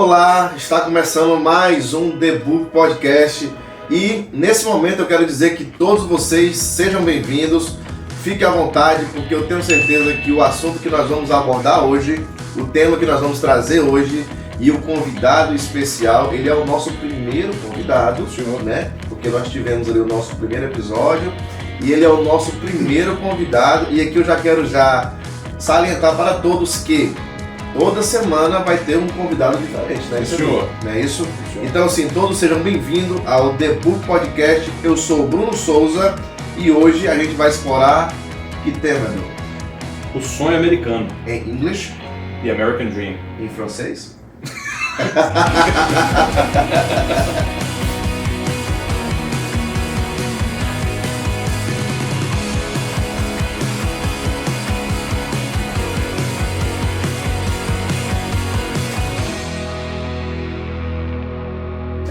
Olá, está começando mais um The Book Podcast e nesse momento eu quero dizer que todos vocês sejam bem-vindos, fiquem à vontade porque eu tenho certeza que o assunto que nós vamos abordar hoje, o tema que nós vamos trazer hoje e o convidado especial, ele é o nosso primeiro convidado, né? Porque nós tivemos ali o nosso primeiro episódio e ele é o nosso primeiro convidado e aqui eu já quero salientar para todos que toda semana vai ter um convidado diferente, né? Não é isso? Então, assim, todos sejam bem-vindos ao The Book Podcast. Eu sou o Bruno Souza e hoje a gente vai explorar que tema, meu? O sonho americano. Em inglês? The American Dream. Em francês?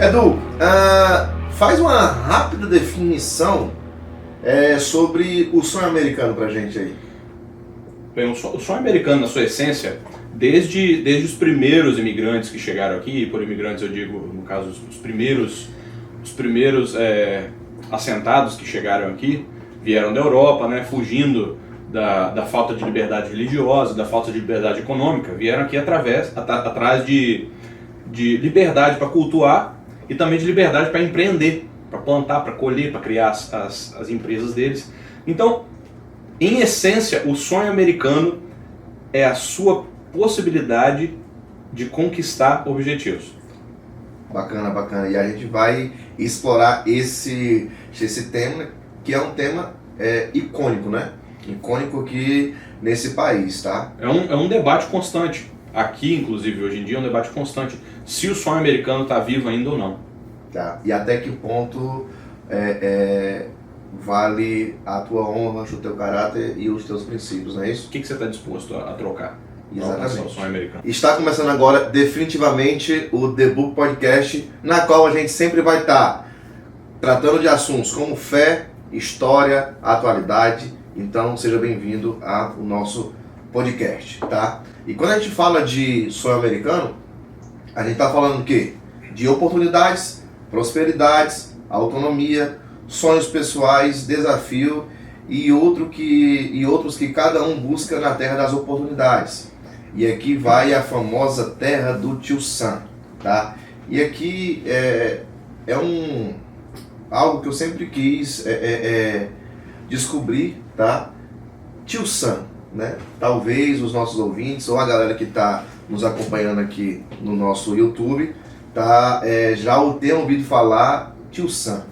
Edu, faz uma rápida definição sobre o sonho americano pra gente aí. Bem, o sonho americano, na sua essência, desde os primeiros imigrantes que chegaram aqui, por imigrantes eu digo, no caso, os primeiros assentados que chegaram aqui, vieram da Europa, né, fugindo da falta de liberdade religiosa, da falta de liberdade econômica, vieram aqui atrás de liberdade para cultuar, e também de liberdade para empreender, para plantar, para colher, para criar as empresas deles. Então, em essência, o sonho americano é a sua possibilidade de conquistar objetivos. Bacana, bacana. E a gente vai explorar esse tema, que é um tema icônico, né? Icônico aqui nesse país, tá? É um debate constante. Aqui, inclusive, hoje em dia é um debate constante. Se o sonho americano está vivo ainda ou não. Tá. E até que ponto vale a tua honra, o teu caráter e os teus princípios, não é isso? O que você está disposto a trocar? Exatamente. O sonho americano. Está começando agora definitivamente o The Book Podcast, na qual a gente sempre vai estar tratando de assuntos como fé, história, atualidade. Então seja bem-vindo ao nosso podcast, tá? E quando a gente fala de sonho americano, a gente está falando do quê? De oportunidades, prosperidades, autonomia, sonhos pessoais, desafio e outros que cada um busca na terra das oportunidades. E aqui vai a famosa terra do Tio Sam, tá? E aqui algo que eu sempre quis descobrir, tá? Tio Sam, né? Talvez os nossos ouvintes ou a galera que está nos acompanhando aqui no nosso YouTube já o tenham ouvido falar Tio Sam.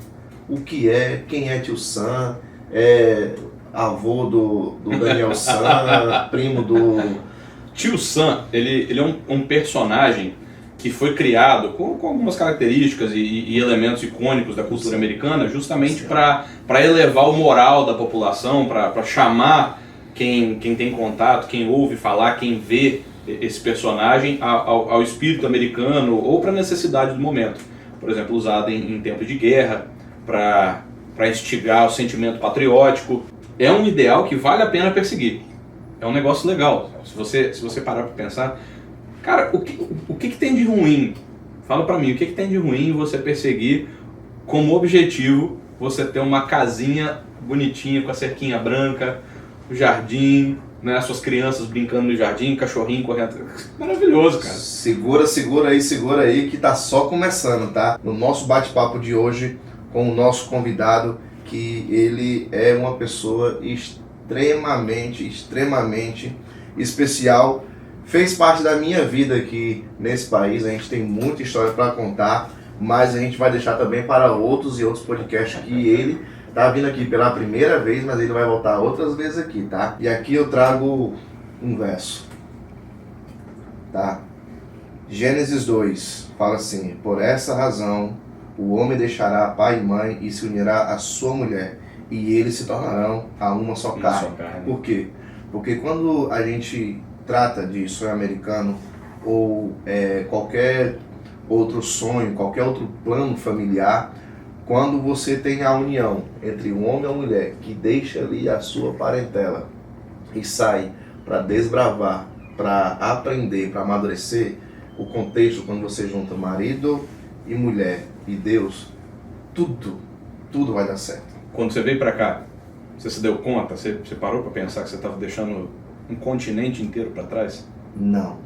O que é? Quem é Tio Sam? É avô do Daniel Sam, primo do... Tio Sam, ele é um personagem que foi criado com algumas características e elementos icônicos da cultura americana justamente para elevar o moral da população, para chamar quem tem contato, quem ouve falar, quem vê esse personagem ao espírito americano ou para a necessidade do momento. Por exemplo, usado em tempo de guerra, para instigar o sentimento patriótico. É um ideal que vale a pena perseguir. É um negócio legal. Se você parar para pensar, cara, o que tem de ruim? Fala para mim, o que tem de ruim você perseguir como objetivo você ter uma casinha bonitinha com a cerquinha branca, o jardim, né, suas crianças brincando no jardim, cachorrinho correndo. Maravilhoso, cara. Segura aí que tá só começando, tá? No nosso bate-papo de hoje com o nosso convidado, que ele é uma pessoa extremamente especial. Fez parte da minha vida aqui nesse país. A gente tem muita história para contar, mas a gente vai deixar também para outros e outros podcasts que ele tá vindo aqui pela primeira vez, mas ele vai voltar outras vezes aqui, tá? E aqui eu trago um verso, tá? Gênesis 2 fala assim: por essa razão o homem deixará pai e mãe e se unirá à sua mulher, e eles se tornarão a uma só carne. Por quê? Porque quando a gente trata de sonho americano ou qualquer outro sonho, qualquer outro plano familiar, quando você tem a união entre um homem e uma mulher que deixa ali a sua parentela e sai para desbravar, para aprender, para amadurecer, o contexto, quando você junta marido e mulher e Deus, tudo vai dar certo. Quando você veio pra cá, você se deu conta? Você parou pra pensar que você estava deixando um continente inteiro pra trás? Não.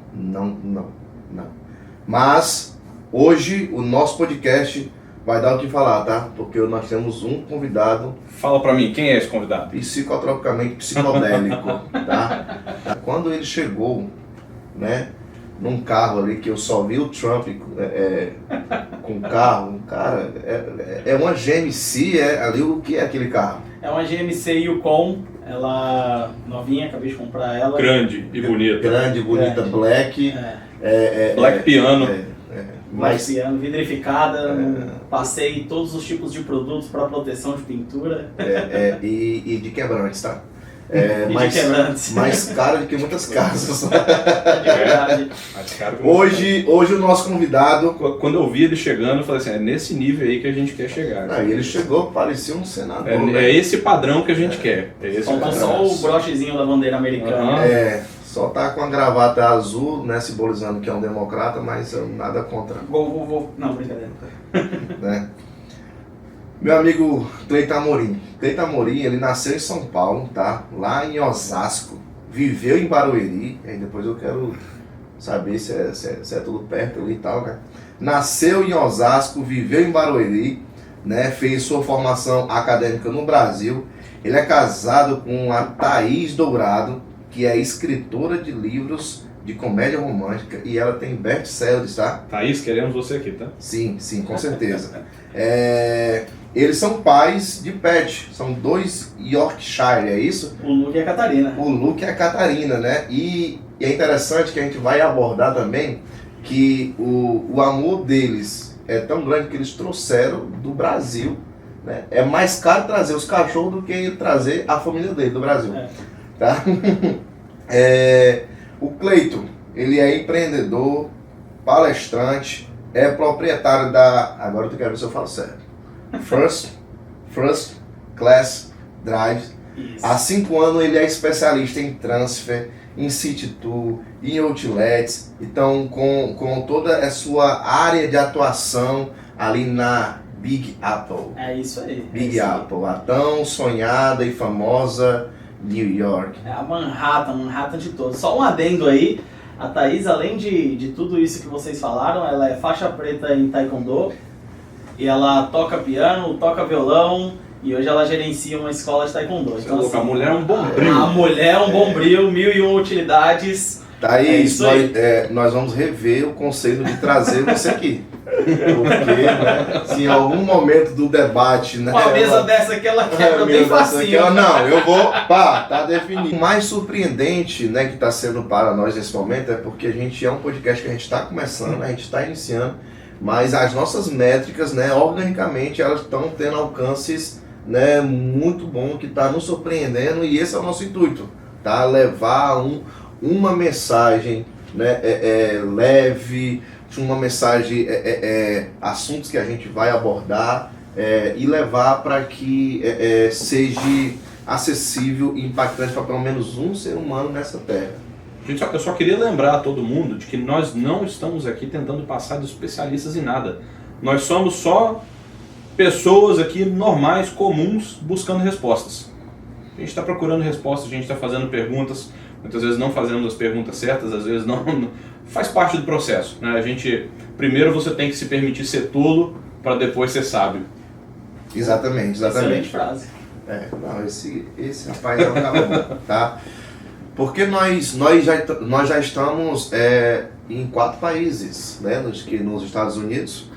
Mas hoje o nosso podcast vai dar o que falar, tá? Porque nós temos um convidado Fala pra mim, quem é esse convidado? psicotropicamente psicodélico, tá? Quando ele chegou, né, num carro ali que eu só vi o Trump com o carro, cara, é uma GMC, ali o que é aquele carro? É uma GMC Yukon, ela novinha, acabei de comprar ela. Grande e bonita. Grande, bonita, black. Black piano. Mas Piano, vidrificada, passei todos os tipos de produtos para proteção de pintura. E de quebrantes, tá? De quebrantes. Mais caro do que muitas casas. É verdade. Mais caro que Hoje o nosso convidado, Quando eu vi ele chegando, eu falei assim, é nesse nível aí que a gente quer chegar. aí ele chegou, parecia um senador. É né? esse padrão que a gente quer. É esse Falta padrão. só o brochezinho da bandeira americana. Aham. Só tá com a gravata azul, né, simbolizando que é um democrata, mas nada contra, Não, brincadeira. né? Meu amigo Cleiton Amorim. Cleiton Amorim, ele nasceu em São Paulo, tá? Lá em Osasco. Viveu em Barueri. Aí depois eu quero saber se é tudo perto ali e tal, né? Nasceu em Osasco, viveu em Barueri, né? Fez sua formação acadêmica no Brasil. Ele é casado com a Thaís Dourado, que é escritora de livros de comédia romântica, e ela tem best-sellers, tá? Thaís, queremos você aqui, tá? Sim, com certeza. Eles são pais de pet, são 2 Yorkshire, é isso? O Luke e a Catarina. O Luke e a Catarina, né? E é interessante que a gente vai abordar também que o amor deles é tão grande que eles trouxeram do Brasil, né? É mais caro trazer os cachorros do que trazer a família dele do Brasil. Tá? O Cleiton, ele é empreendedor, palestrante, é proprietário da... Agora tu quer ver se eu falo certo. First Class Drive. Isso. Há 5 anos ele é especialista em transfer, em city tour, em outlets. Então, com toda a sua área de atuação ali na Big Apple. É isso aí. Big Apple, a tão sonhada e famosa New York. É a Manhattan de todos. Só um adendo aí, a Thaís, além de tudo isso que vocês falaram, ela é faixa preta em Taekwondo, e ela toca piano, toca violão, e hoje ela gerencia uma escola de Taekwondo. Então, assim, a mulher é um bombril. A mulher é um bombril, 1001 utilidades. Thaís, isso aí. nós vamos rever o conceito de trazer você aqui. Porque, né, se em algum momento do debate, né, Uma mesa dessa que ela quebra bem facinho. Não, eu vou, tá definido. O mais surpreendente, né, que está sendo para nós nesse momento é porque a gente é um podcast que a gente está começando, a gente está iniciando, mas as nossas métricas, né, organicamente, elas estão tendo alcances, né, muito bom, que está nos surpreendendo, e esse é o nosso intuito, tá? Levar uma mensagem, né, leve, uma mensagem, assuntos que a gente vai abordar e levar para que seja acessível e impactante para pelo menos um ser humano nessa terra. Gente, eu só queria lembrar a todo mundo de que nós não estamos aqui tentando passar de especialistas em nada. Nós somos só pessoas aqui normais, comuns, buscando respostas. A gente está procurando respostas, a gente está fazendo perguntas, muitas vezes não fazendo as perguntas certas, às vezes não faz parte do processo, né? Primeiro você tem que se permitir ser tolo para depois ser sábio. Exatamente. Excelente frase. Não, esse rapaz é um cara bom, tá? Porque nós já estamos em 4 países, né? Nos Estados Unidos,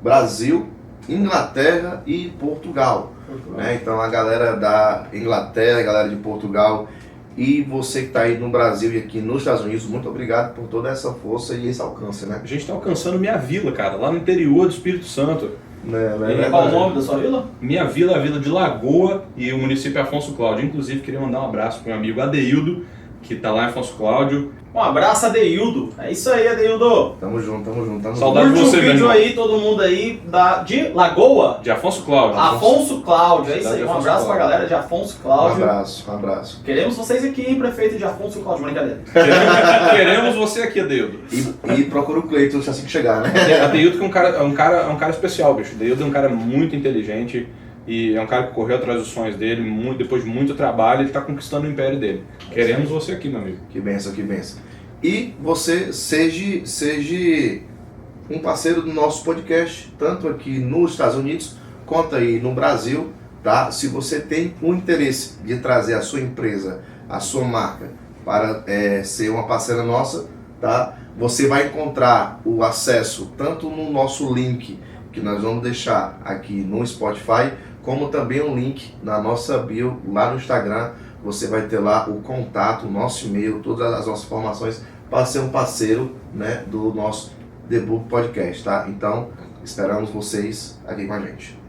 Brasil, Inglaterra e Portugal. Né? Então a galera da Inglaterra, a galera de Portugal e você que está aí no Brasil e aqui nos Estados Unidos, muito obrigado por toda essa força e esse alcance, né? A gente está alcançando Minha Vila, cara, lá no interior do Espírito Santo. Qual o nome da sua vila? Minha Vila, a vila de Lagoa, e o município é Afonso Cláudio. Inclusive, queria mandar um abraço para o meu amigo Adeildo, que tá lá em Afonso Cláudio. Um abraço, Adeildo. É isso aí, Adeildo. Tamo junto, tamo junto, tamo Saudade junto. de Curte você, o vídeo meu aí, todo mundo aí, de Lagoa. De Afonso Cláudio. Afonso Cláudio, é isso Cidade aí. de Um Afonso abraço pra Cláudio. galera de Afonso Um Cláudio. abraço, um abraço. Queremos vocês aqui, hein, prefeito de Afonso Cláudio. Brincadeira. Queremos você aqui, Adeildo. E procura o Cleiton assim que chegar, né? Adeildo que é um cara especial, bicho. Adeildo é um cara muito inteligente e é um cara que correu atrás dos sonhos dele, depois de muito trabalho, ele tá conquistando o império dele. Queremos você aqui, meu amigo. Que benção, que benção. E você seja um parceiro do nosso podcast, tanto aqui nos Estados Unidos quanto aí no Brasil, tá? Se você tem o interesse de trazer a sua empresa, a sua marca, para ser uma parceira nossa, tá? Você vai encontrar o acesso tanto no nosso link, que nós vamos deixar aqui no Spotify, como também um link na nossa bio lá no Instagram. Você vai ter lá o contato, o nosso e-mail, todas as nossas informações para ser um parceiro, né, do nosso Debug Podcast, tá? Então, esperamos vocês aqui com a gente.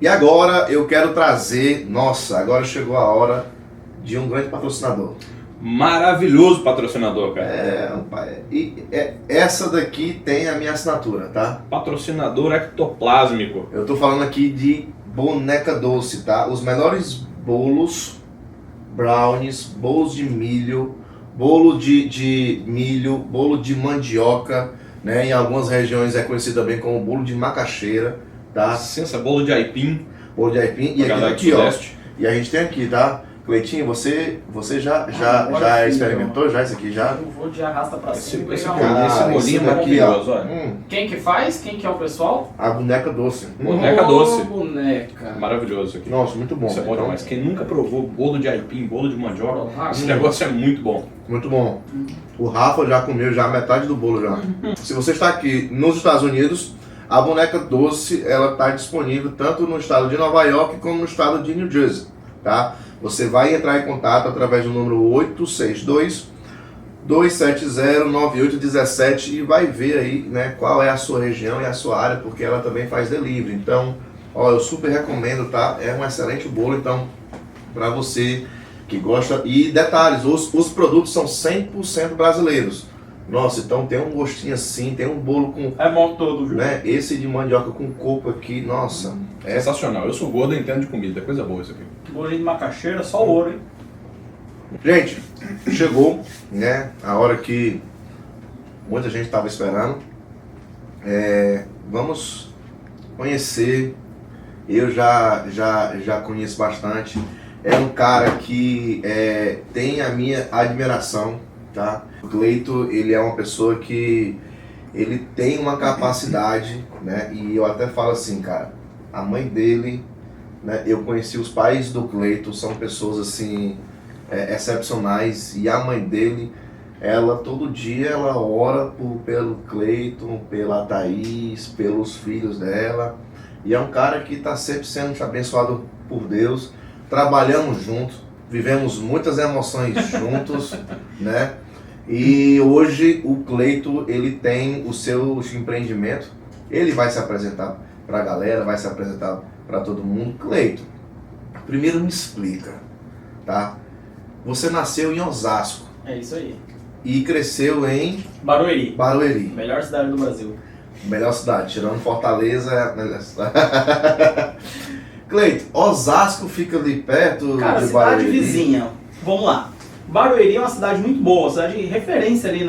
E agora eu quero trazer, agora chegou a hora de um grande patrocinador. Maravilhoso patrocinador, cara. Essa daqui tem a minha assinatura, tá? Patrocinador ectoplásmico. Eu tô falando aqui de Boneca Doce, tá? Os melhores bolos, brownies, bolos de milho, bolo de milho, bolo de mandioca, né? Em algumas regiões é conhecido também como bolo de macaxeira, tá? Licença, bolo de aipim. Bolo de aipim. E aqui, ó. E a gente tem aqui, tá? Cleitinho, você já experimentou já isso aqui já? Eu vou de arrasta pra cima. Esse pegar bolinho é maravilhoso, olha. Quem que faz? Quem que é o pessoal? A boneca doce. Boneca doce. Boneca. Maravilhoso isso aqui. Nossa, muito bom. Isso é bom Então, demais. Quem nunca provou bolo de aipim, bolo de mandioca, Ah, esse negócio é muito bom. Muito bom. O Rafa já comeu já metade do bolo já. Se você está aqui nos Estados Unidos, a boneca doce ela está disponível tanto no estado de Nova York como no estado de New Jersey, tá? Você vai entrar em contato através do número 862-270-9817 e vai ver aí, né, qual é a sua região e a sua área, porque ela também faz delivery. Então, ó, eu super recomendo, tá? É um excelente bolo, então, para você que gosta. E detalhes, os produtos são 100% brasileiros. Nossa, então tem um gostinho assim, tem um bolo com... É bom todo, viu? né? Esse de mandioca com coco aqui, nossa. É sensacional. Eu sou gordo e entendo de comida. É coisa boa isso aqui. Bolinho de macaxeira, só ouro, hein? Gente, chegou, né, a hora que muita gente estava esperando. Vamos conhecer. Eu já conheço bastante. É um cara que tem a minha admiração, tá? O Cleiton, ele é uma pessoa que ele tem uma capacidade, né? E eu até falo assim, cara, a mãe dele, né? Eu conheci os pais do Cleiton, são pessoas assim excepcionais, e a mãe dele, ela todo dia ela ora pelo Cleiton, pela Thaís, pelos filhos dela, e é um cara que está sempre sendo abençoado por Deus. Trabalhamos juntos, vivemos muitas emoções juntos, né? E hoje o Cleiton, ele tem o seu empreendimento, ele vai se apresentar para a galera, vai se apresentar para todo mundo. Cleiton, primeiro me explica, tá? Você nasceu em Osasco É isso aí. e cresceu em Barueri. Barueri, Melhor cidade do Brasil. melhor cidade, tirando Fortaleza, é a melhor cidade. Cleiton, Osasco fica ali perto Cara, de cidade Barueri? vizinha. Vamos lá. Barueri é uma cidade muito boa, cidade de referência ali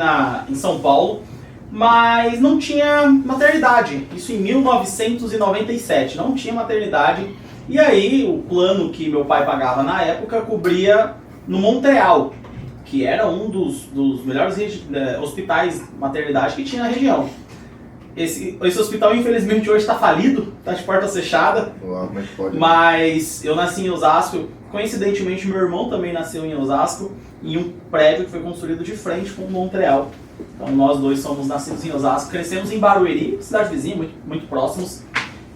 em São Paulo, mas não tinha maternidade. Isso em 1997, não tinha maternidade. E aí o plano que meu pai pagava na época cobria no Montreal, que era um dos melhores hospitais maternidade que tinha na região. Esse hospital infelizmente hoje está falido, está de portas fechadas. Uau, como é que pode? Mas eu nasci em Osasco, coincidentemente meu irmão também nasceu em Osasco, em um prédio que foi construído de frente com Montreal. Então nós dois somos nascidos em Osasco, crescemos em Barueri, cidade vizinha, muito, muito próximos.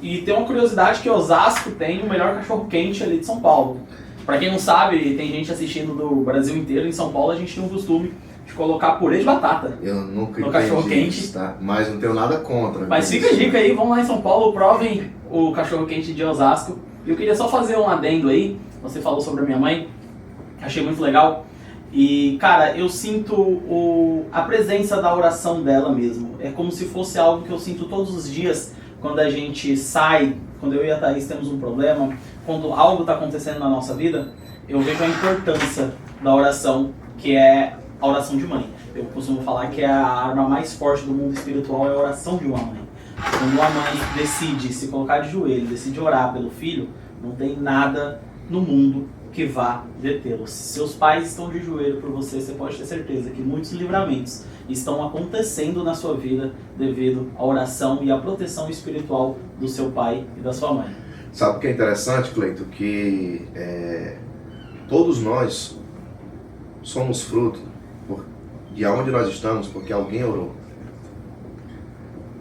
E tem uma curiosidade que Osasco tem o melhor cachorro-quente ali de São Paulo. Pra quem não sabe, tem gente assistindo do Brasil inteiro, em São Paulo a gente tem um costume de colocar purê de batata. Eu nunca No entendi cachorro-quente. isso, tá? Mas não tenho nada contra. Mas fica a dica aí, vão lá em São Paulo, provem o cachorro-quente de Osasco. E eu queria só fazer um adendo aí, você falou sobre a minha mãe. Achei muito legal. E, cara, eu sinto a presença da oração dela mesmo. É como se fosse algo que eu sinto todos os dias quando a gente sai, quando eu e a Thaís temos um problema, quando algo está acontecendo na nossa vida, eu vejo a importância da oração, que é a oração de mãe. Eu costumo falar que a arma mais forte do mundo espiritual é a oração de uma mãe. Quando uma mãe decide se colocar de joelho, decide orar pelo filho, não tem nada no mundo que vá detê-lo. Se seus pais estão de joelho por você, você pode ter certeza que muitos livramentos estão acontecendo na sua vida devido à oração e à proteção espiritual do seu pai e da sua mãe. Sabe o que é interessante, Cleito? Que todos nós somos fruto de aonde nós estamos porque alguém orou.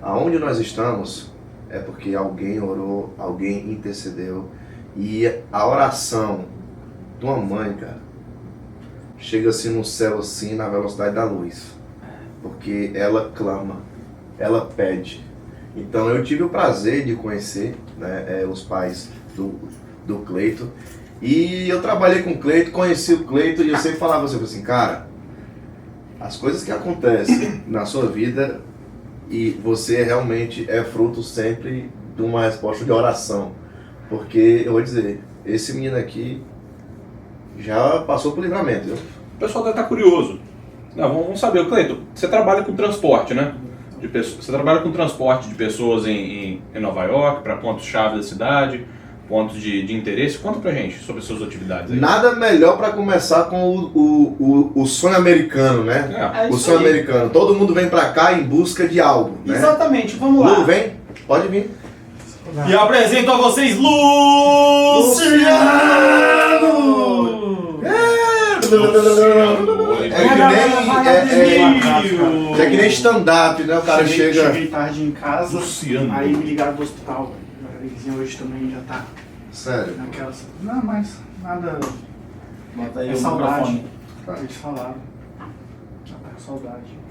Aonde nós estamos é porque alguém orou, alguém intercedeu. E a oração de uma mãe, cara, chega assim no céu assim na velocidade da luz. Porque ela clama, ela pede. Então eu tive o prazer de conhecer, né, os pais do Cleito. E eu trabalhei com o Cleito, conheci o Cleito e eu sempre falava assim, cara, as coisas que acontecem na sua vida e você realmente é fruto sempre de uma resposta de oração. Porque eu vou dizer, esse menino aqui já passou por livramento, viu? O pessoal deve estar curioso. Não, vamos saber, Cleito, você trabalha com transporte, né? Você trabalha com transporte de pessoas em Nova York, para pontos-chave da cidade, pontos de interesse. Conta pra gente sobre as suas atividades aí. Nada melhor para começar com o sonho americano, né? É O isso sonho aí. americano. Todo mundo vem pra cá em busca de algo, né? Exatamente, vamos lá. Lu, vem? Pode vir. E apresento a vocês Luciano! É que nem stand-up, né? O cara chega... Cheguei tarde em casa, Luciano. aí me ligaram do hospital. A vizinha hoje também já tá Sério. naquela... Não, mas nada... Bota aí É o saudade. microfone. Eles falaram. Já tá com saudade.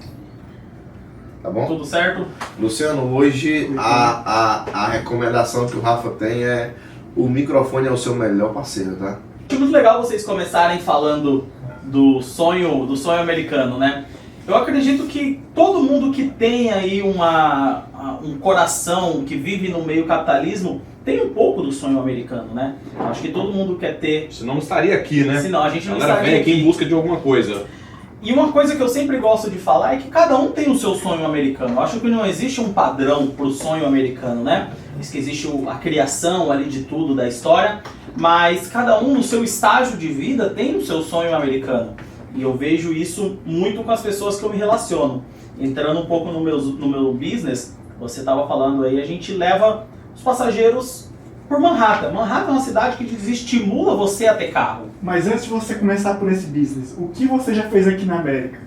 Tá bom? Tudo certo? Luciano, hoje a recomendação que o Rafa tem é o microfone é o seu melhor parceiro, tá? Acho muito legal vocês começarem falando do sonho americano, né? Eu acredito que todo mundo que tem aí um coração, que vive no meio capitalismo, tem um pouco do sonho americano, né? Acho que todo mundo quer ter, Senão não estaria aqui, né? senão a gente A não galera estaria vem aqui em aqui. busca de alguma coisa. E uma coisa que eu sempre gosto de falar é que cada um tem o seu sonho americano. Eu acho que não existe um padrão pro sonho americano, né? Diz que existe a criação ali de tudo da história, mas cada um no seu estágio de vida tem o seu sonho americano. E eu vejo isso muito com as pessoas que eu me relaciono. Entrando um pouco no meu business, você estava falando aí, a gente leva os passageiros por Manhattan. Manhattan é uma cidade que desestimula você a ter carro. Mas antes de você começar por esse business, o que você já fez aqui na América?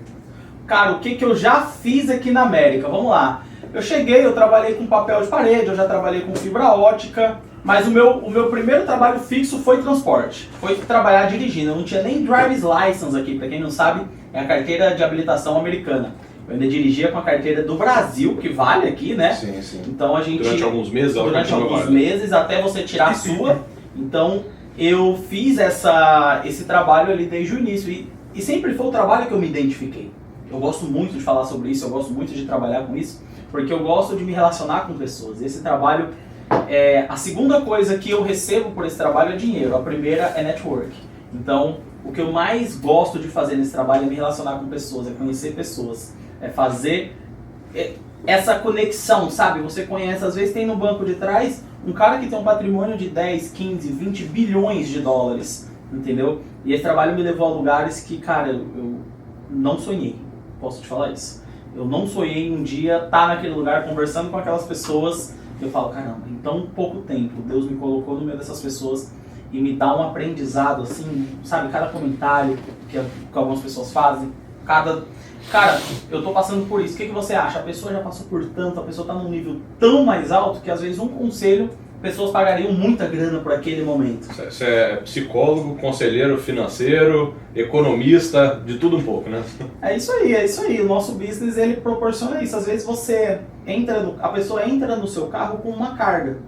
Cara, o que eu já fiz aqui na América? Vamos lá. Eu trabalhei com papel de parede, eu já trabalhei com fibra ótica, mas o meu primeiro trabalho fixo foi transporte. Foi trabalhar dirigindo. Eu não tinha nem driver's license aqui, pra quem não sabe, é a carteira de habilitação americana. Eu ainda dirigia com a carteira do Brasil, que vale aqui, né? Sim, sim. Então a gente... Durante alguns meses, ela Durante continua alguns válida. meses, até você tirar a sua. Então eu fiz esse trabalho ali desde o início. E sempre foi o trabalho que eu me identifiquei. Eu gosto muito de falar sobre isso, eu gosto muito de trabalhar com isso, porque eu gosto de me relacionar com pessoas. Esse trabalho, a segunda coisa que eu recebo por esse trabalho é dinheiro. A primeira é network. Então, o que eu mais gosto de fazer nesse trabalho é me relacionar com pessoas, é conhecer pessoas, é fazer essa conexão, sabe? Você conhece, às vezes tem no banco de trás um cara que tem um patrimônio de 10, 15, 20 bilhões de dólares, entendeu? E esse trabalho me levou a lugares que, cara, eu não sonhei. Posso te falar isso? Eu não sonhei um dia estar naquele lugar conversando com aquelas pessoas. Eu falo, caramba, em tão pouco tempo Deus me colocou no meio dessas pessoas e me dá um aprendizado, assim, sabe? Cada comentário que algumas pessoas fazem, Cara, eu tô passando por isso. O que você acha? A pessoa já passou por tanto, a pessoa tá num nível tão mais alto que às vezes um conselho, pessoas pagariam muita grana por aquele momento. Você é psicólogo, conselheiro financeiro, economista, de tudo um pouco, né? É isso aí. O nosso business, ele proporciona isso. Às vezes a pessoa entra no seu carro com uma carga.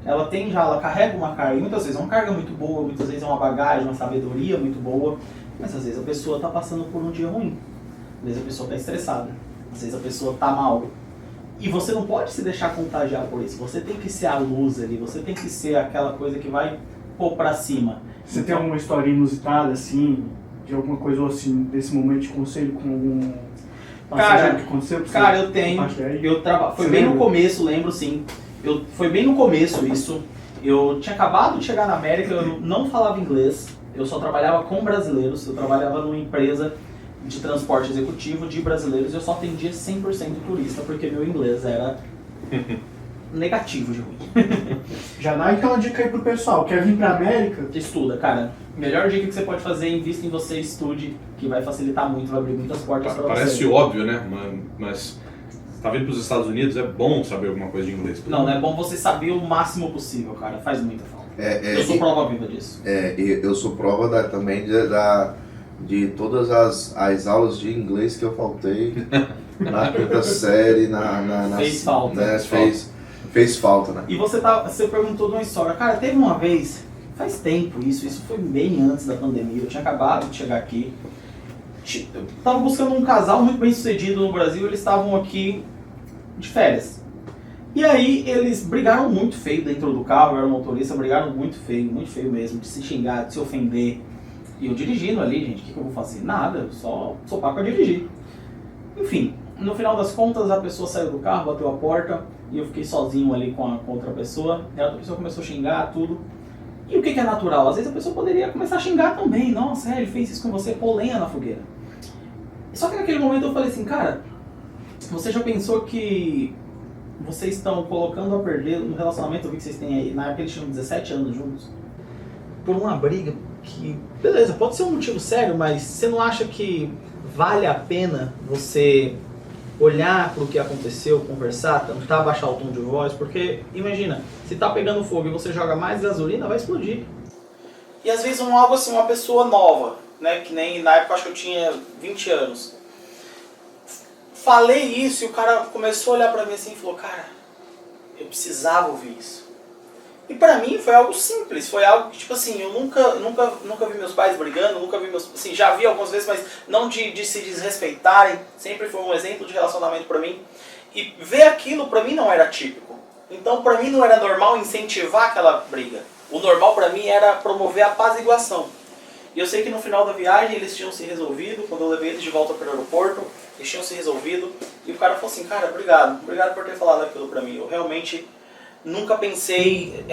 ela carrega uma carga, e muitas vezes é uma carga muito boa, muitas vezes é uma bagagem, uma sabedoria muito boa, mas às vezes a pessoa está passando por um dia ruim, às vezes a pessoa está estressada, às vezes a pessoa está mal. E você não pode se deixar contagiar por isso, você tem que ser a luz ali, você tem que ser aquela coisa que vai pôr pra cima. Você tem alguma história inusitada, assim, de alguma coisa assim, desse momento de conselho com algum passageiro que aconteceu? Cara, eu tenho. Foi bem no começo, lembro sim. Foi bem no começo isso. Eu tinha acabado de chegar na América, eu não falava inglês, eu só trabalhava com brasileiros, eu trabalhava numa empresa de transporte executivo de brasileiros e eu só atendia 100% turista, porque meu inglês era negativo de ruim. Já dá então uma dica aí pro pessoal, quer vir pra América? Estuda, cara. Melhor dica que você pode fazer é invista em você, estude, que vai facilitar muito, vai abrir muitas portas pra você. Parece óbvio, né? Mas você tá vindo pros Estados Unidos, é bom saber alguma coisa de inglês. Não é bom você saber o máximo possível, cara. Faz muita falta. Eu sou prova viva disso. Eu sou prova também de todas as aulas de inglês que eu faltei na quinta série, Fez falta. Né, fez falta, né? E você perguntou de uma história. Cara, teve uma vez, faz tempo isso foi bem antes da pandemia, eu tinha acabado de chegar aqui. Eu tava buscando um casal muito bem sucedido no Brasil, eles estavam aqui de férias. E aí eles brigaram muito feio dentro do carro, eu era motorista, brigaram muito feio mesmo, de se xingar, de se ofender. E eu dirigindo ali, gente, o que eu vou fazer? Nada, eu só sou pago pra dirigir. Enfim, no final das contas a pessoa saiu do carro, bateu a porta e eu fiquei sozinho ali com a outra pessoa. E a outra pessoa começou a xingar tudo. E o que é natural? Às vezes a pessoa poderia começar a xingar também. Nossa, ele fez isso com você, pô lenha na fogueira. Só que naquele momento eu falei assim, cara, você já pensou que vocês estão colocando a perder no relacionamento, eu vi que vocês têm aí, na época eles tinham 17 anos juntos, por uma briga que, beleza, pode ser um motivo sério, mas você não acha que vale a pena você olhar para o que aconteceu, conversar, tentar baixar o tom de voz? Porque, imagina, se tá pegando fogo e você joga mais gasolina, vai explodir. E às vezes algo assim, uma pessoa nova, né, que nem na época acho que eu tinha 20 anos. Falei isso e o cara começou a olhar pra mim assim e falou, cara, eu precisava ouvir isso. E pra mim foi algo simples, foi algo que, tipo assim, eu nunca vi meus pais brigando, nunca vi meus... Assim, já vi algumas vezes, mas não de se desrespeitarem, sempre foi um exemplo de relacionamento pra mim. E ver aquilo pra mim não era típico. Então pra mim não era normal incentivar aquela briga. O normal pra mim era promover a apaziguação. E eu sei que no final da viagem eles tinham se resolvido, quando eu levei eles de volta para o aeroporto, eles tinham se resolvido. E o cara falou assim, cara, obrigado por ter falado aquilo pra mim. Eu realmente nunca pensei,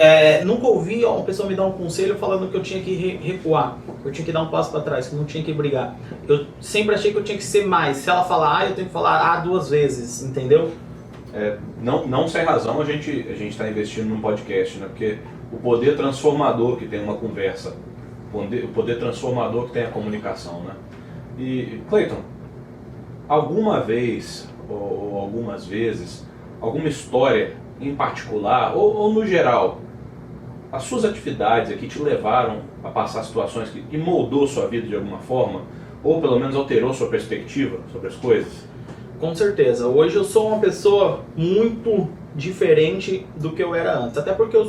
nunca ouvi uma pessoa me dar um conselho falando que eu tinha que recuar, que eu tinha que dar um passo para trás, que eu não tinha que brigar. Eu sempre achei que eu tinha que ser mais. Se ela falar A, eu tenho que falar A 2 vezes, entendeu? Não sem razão a gente está investindo num podcast, né? Porque o poder transformador que tem uma conversa, o poder transformador que tem a comunicação, né? E, Cleiton, alguma vez, ou algumas vezes, alguma história em particular, ou no geral, as suas atividades aqui te levaram a passar situações que moldou sua vida de alguma forma, ou pelo menos alterou sua perspectiva sobre as coisas? Com certeza. Hoje eu sou uma pessoa muito diferente do que eu era antes. Até porque eu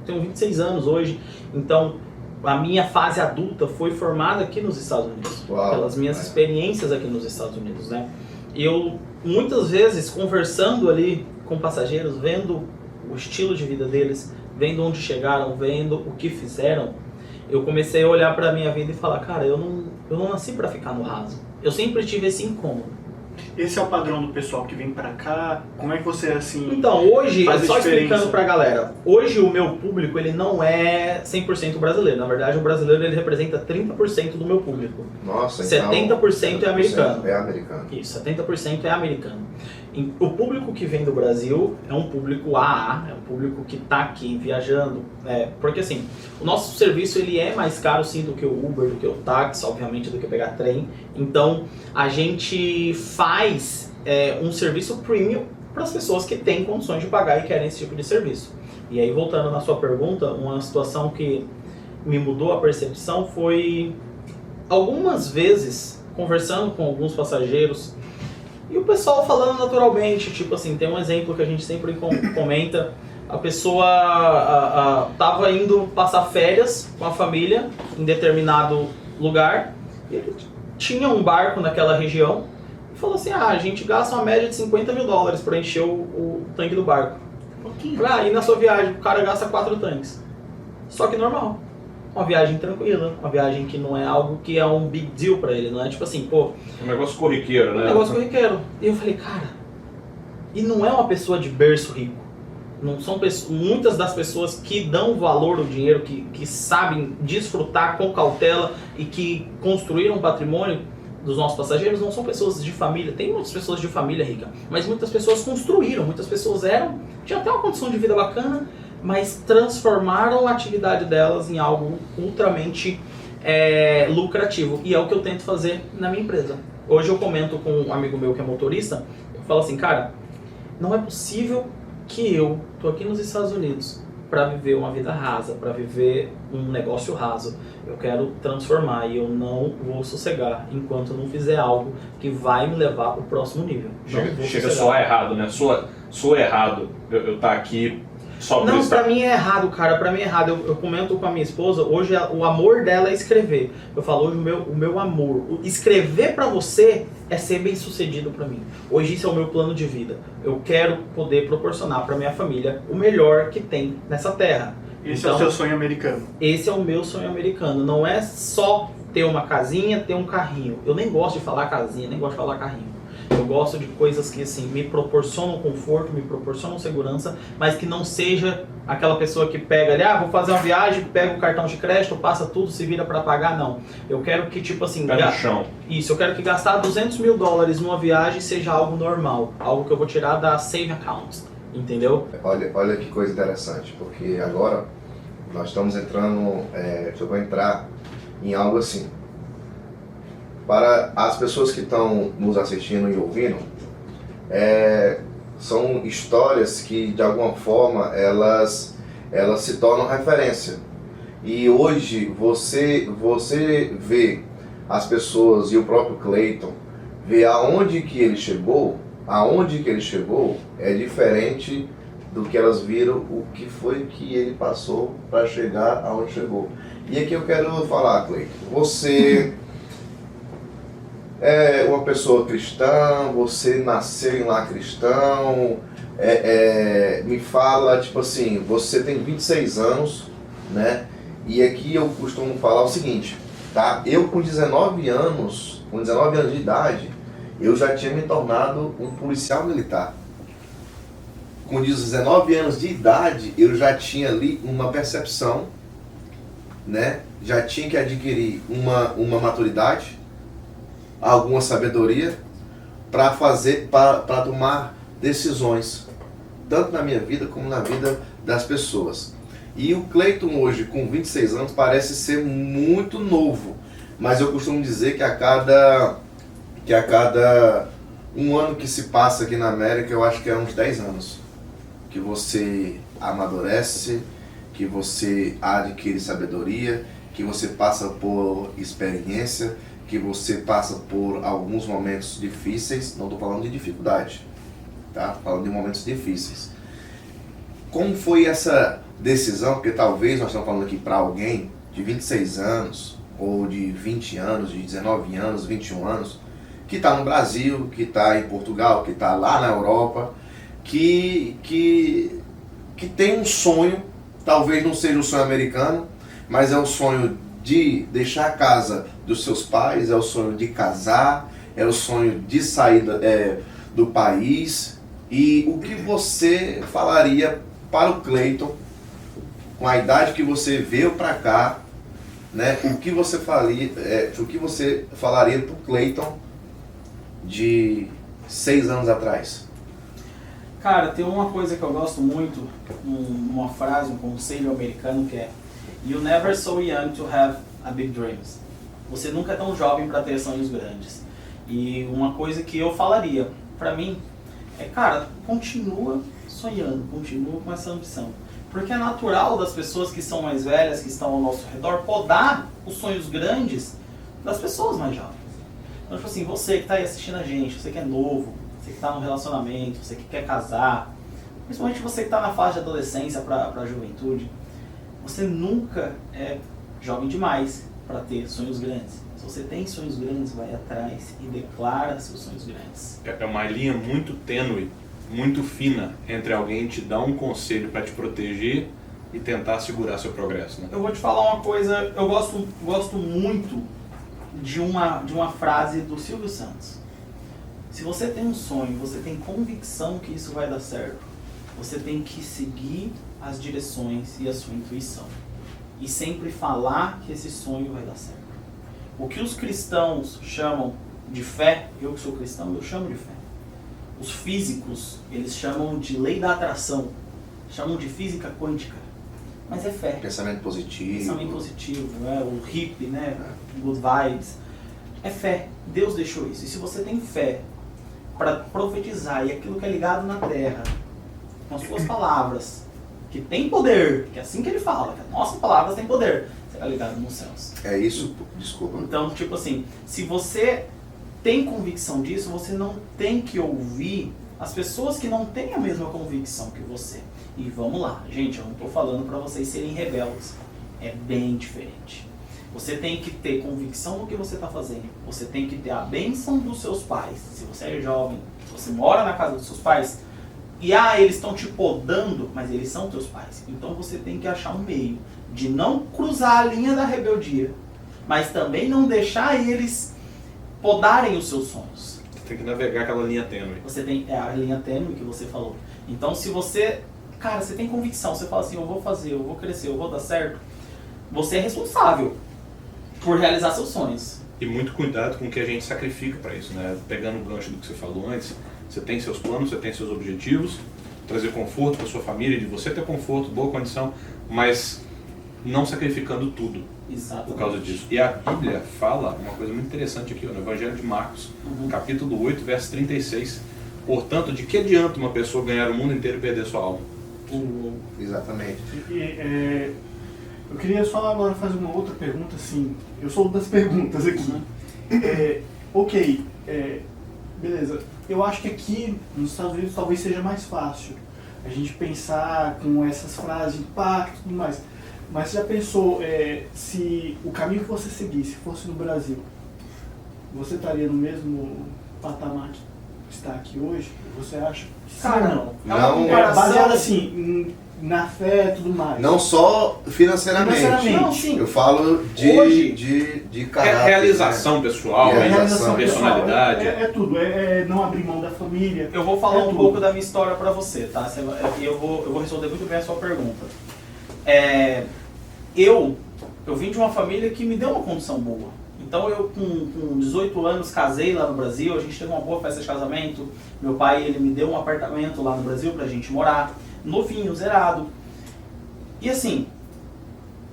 tenho 26 anos hoje, então a minha fase adulta foi formada aqui nos Estados Unidos. Uau, pelas minhas experiências aqui nos Estados Unidos, né? Eu, muitas vezes, conversando ali com passageiros, vendo o estilo de vida deles, vendo onde chegaram, vendo o que fizeram, eu comecei a olhar para a minha vida e falar, cara, eu não nasci para ficar no raso. Eu sempre tive esse incômodo. Esse é o padrão do pessoal que vem pra cá? Como é que você, assim... Então, hoje, só diferença? explicando pra galera, hoje o meu público, ele não é 100% brasileiro. Na verdade, o brasileiro, ele representa 30% do meu público. Nossa, 70% é americano. É americano. Isso, 70% é americano. O público que vem do Brasil é um público AA, é um público que tá aqui viajando. Porque assim, o nosso serviço ele é mais caro sim do que o Uber, do que o táxi, obviamente, do que pegar trem. Então, a gente faz um serviço premium para as pessoas que têm condições de pagar e querem esse tipo de serviço. E aí, voltando na sua pergunta, uma situação que me mudou a percepção foi algumas vezes conversando com alguns passageiros e o pessoal falando naturalmente, tipo assim, tem um exemplo que a gente sempre comenta, A pessoa estava indo passar férias com a família em determinado lugar. E ele tinha um barco naquela região e falou assim, a gente gasta uma média de $50 mil para encher o tanque do barco. E na sua viagem o cara gasta 4 tanques. Só que normal. Uma viagem tranquila, uma viagem que não é algo que é um big deal pra ele, não é tipo assim, pô... Um negócio corriqueiro, né? Um negócio corriqueiro. E eu falei, cara, e não é uma pessoa de berço rico. Não são muitas das pessoas que dão valor ao dinheiro, que sabem desfrutar com cautela e que construíram patrimônio dos nossos passageiros, não são pessoas de família. Tem muitas pessoas de família rica, mas muitas pessoas construíram, muitas pessoas tinham até uma condição de vida bacana, mas transformaram a atividade delas em algo ultramente lucrativo. E é o que eu tento fazer na minha empresa. Hoje eu comento com um amigo meu que é motorista, eu falo assim, cara, não é possível que eu tô aqui nos Estados Unidos para viver uma vida rasa, para viver um negócio raso. Eu quero transformar e eu não vou sossegar enquanto não fizer algo que vai me levar para o próximo nível. Chega a soar errado, né? Soa errado eu tá aqui só por Não, isso. pra mim é errado, cara. Pra mim é errado. Eu comento com a minha esposa, hoje o amor dela é escrever. Eu falo, hoje o meu amor. Escrever pra você é ser bem sucedido pra mim. Hoje isso é o meu plano de vida. Eu quero poder proporcionar pra minha família o melhor que tem nessa terra. Esse é o seu sonho americano. Esse é o meu sonho americano. Não é só ter uma casinha, ter um carrinho. Eu nem gosto de falar casinha, nem gosto de falar carrinho. Eu gosto de coisas que assim, me proporcionam conforto, me proporcionam segurança, mas que não seja aquela pessoa que pega ali, vou fazer uma viagem, pega o cartão de crédito, passa tudo, se vira pra pagar, não. Eu quero que tipo assim... Pé no chão. Isso, eu quero que gastar $200 mil numa viagem seja algo normal, algo que eu vou tirar da save account, entendeu? Olha que coisa interessante, porque agora nós estamos entrando, eu vou entrar em algo assim. Para as pessoas que estão nos assistindo e ouvindo, são histórias que de alguma forma elas se tornam referência. E hoje você vê as pessoas e o próprio Clayton vê aonde que ele chegou é diferente do que elas viram, o que foi que ele passou para chegar aonde chegou. E aqui eu quero falar, Clayton, você é uma pessoa cristã, você nasceu em lar cristão, me fala, tipo assim, você tem 26 anos, né? E aqui eu costumo falar o seguinte, tá? Eu com 19 anos de idade, eu já tinha me tornado um policial militar. Com 19 anos de idade, eu já tinha ali uma percepção, né? Já tinha que adquirir uma maturidade, alguma sabedoria para tomar decisões, tanto na minha vida como na vida das pessoas. E o Clayton hoje, com 26 anos, parece ser muito novo, mas eu costumo dizer que a cada um ano que se passa aqui na América, eu acho que é uns 10 anos, que você amadurece, que você adquire sabedoria, que você passa por experiência, que você passa por alguns momentos difíceis, não estou falando de dificuldade, tá? Falando de momentos difíceis. Como foi essa decisão? Porque talvez nós estamos falando aqui para alguém de 26 anos, ou de 20 anos, de 19 anos, 21 anos, que está no Brasil, que está em Portugal, que está lá na Europa, que tem um sonho, talvez não seja um sonho americano, mas é o sonho de deixar a casa dos seus pais, é o sonho de casar, é o sonho de sair do país. E o que você falaria para o Clayton, com a idade que você veio para cá, né? O que você falaria para o Clayton de 6 anos atrás? Cara, tem uma coisa que eu gosto muito, uma frase, um conselho americano que é "You never so young to have a big dreams". Você nunca é tão jovem para ter sonhos grandes. E uma coisa que eu falaria para mim é, cara, continua sonhando, continua com essa ambição. Porque é natural das pessoas que são mais velhas, que estão ao nosso redor, podar os sonhos grandes das pessoas mais jovens. Então, tipo assim, você que está aí assistindo a gente, você que é novo, você que está no relacionamento, você que quer casar, principalmente você que está na fase de adolescência para a juventude, você nunca é jovem demais para ter sonhos grandes. Se você tem sonhos grandes, vai atrás e declara seus sonhos grandes. É uma linha muito tênue, muito fina, entre alguém te dar um conselho para te proteger e tentar segurar seu progresso, né? Eu vou te falar uma coisa, eu gosto muito de uma frase do Silvio Santos. Se você tem um sonho, você tem convicção que isso vai dar certo, você tem que seguir as direções e a sua intuição. E sempre falar que esse sonho vai dar certo. O que os cristãos chamam de fé, eu que sou cristão, eu chamo de fé. Os físicos, eles chamam de lei da atração, chamam de física quântica. Mas é fé. Pensamento positivo. Pensamento positivo, né? O hippie, né? Good vibes. É fé. Deus deixou isso. E se você tem fé para profetizar e aquilo que é ligado na terra, com as suas palavras, que tem poder, que é assim que ele fala, que as nossas palavras têm poder, será ligado nos céus. É isso? Desculpa. Então, tipo assim, se você tem convicção disso, você não tem que ouvir as pessoas que não têm a mesma convicção que você. E vamos lá, gente, eu não estou falando para vocês serem rebeldes. É bem diferente. Você tem que ter convicção no que você está fazendo. Você tem que ter a bênção dos seus pais. Se você é jovem, se você mora na casa dos seus pais, e eles estão te podando, mas eles são teus pais. Então você tem que achar um meio de não cruzar a linha da rebeldia, mas também não deixar eles podarem os seus sonhos. Você tem que navegar aquela linha tênue. Você tem a linha tênue que você falou. Então se você, cara, você tem convicção, você fala assim, eu vou fazer, eu vou crescer, eu vou dar certo, você é responsável por realizar seus sonhos. E muito cuidado com o que a gente sacrifica para isso, né? Pegando o gancho do que você falou antes, você tem seus planos, você tem seus objetivos, trazer conforto para sua família, de você ter conforto, boa condição, mas não sacrificando tudo. Exatamente. Por causa disso. E a Bíblia fala uma coisa muito interessante aqui, no Evangelho de Marcos, capítulo 8, verso 36. Portanto, de que adianta uma pessoa ganhar o mundo inteiro e perder sua alma? Exatamente. Eu queria só agora fazer uma outra pergunta, assim, eu sou das perguntas aqui. Beleza, eu acho que aqui nos Estados Unidos talvez seja mais fácil a gente pensar com essas frases de impacto e tudo mais. Mas você já pensou, se o caminho que você seguisse fosse no Brasil, você estaria no mesmo patamar que está aqui hoje? Você acha? Cara, não. Não, Baseado assim, na fé e tudo mais. Não só financeiramente. Não, sim. Eu falo Hoje, de caráter. Realização pessoal, Realização personalidade. É tudo, não abrir mão da família. eu vou falar um tudo. pouco da minha história pra você, tá? E eu vou responder muito bem a sua pergunta. Eu vim de uma família que me deu uma condição boa. Então eu com 18 anos casei lá no Brasil, a gente teve uma boa festa de casamento. Meu pai, ele me deu um apartamento lá no Brasil pra gente morar, novinho, zerado. E assim,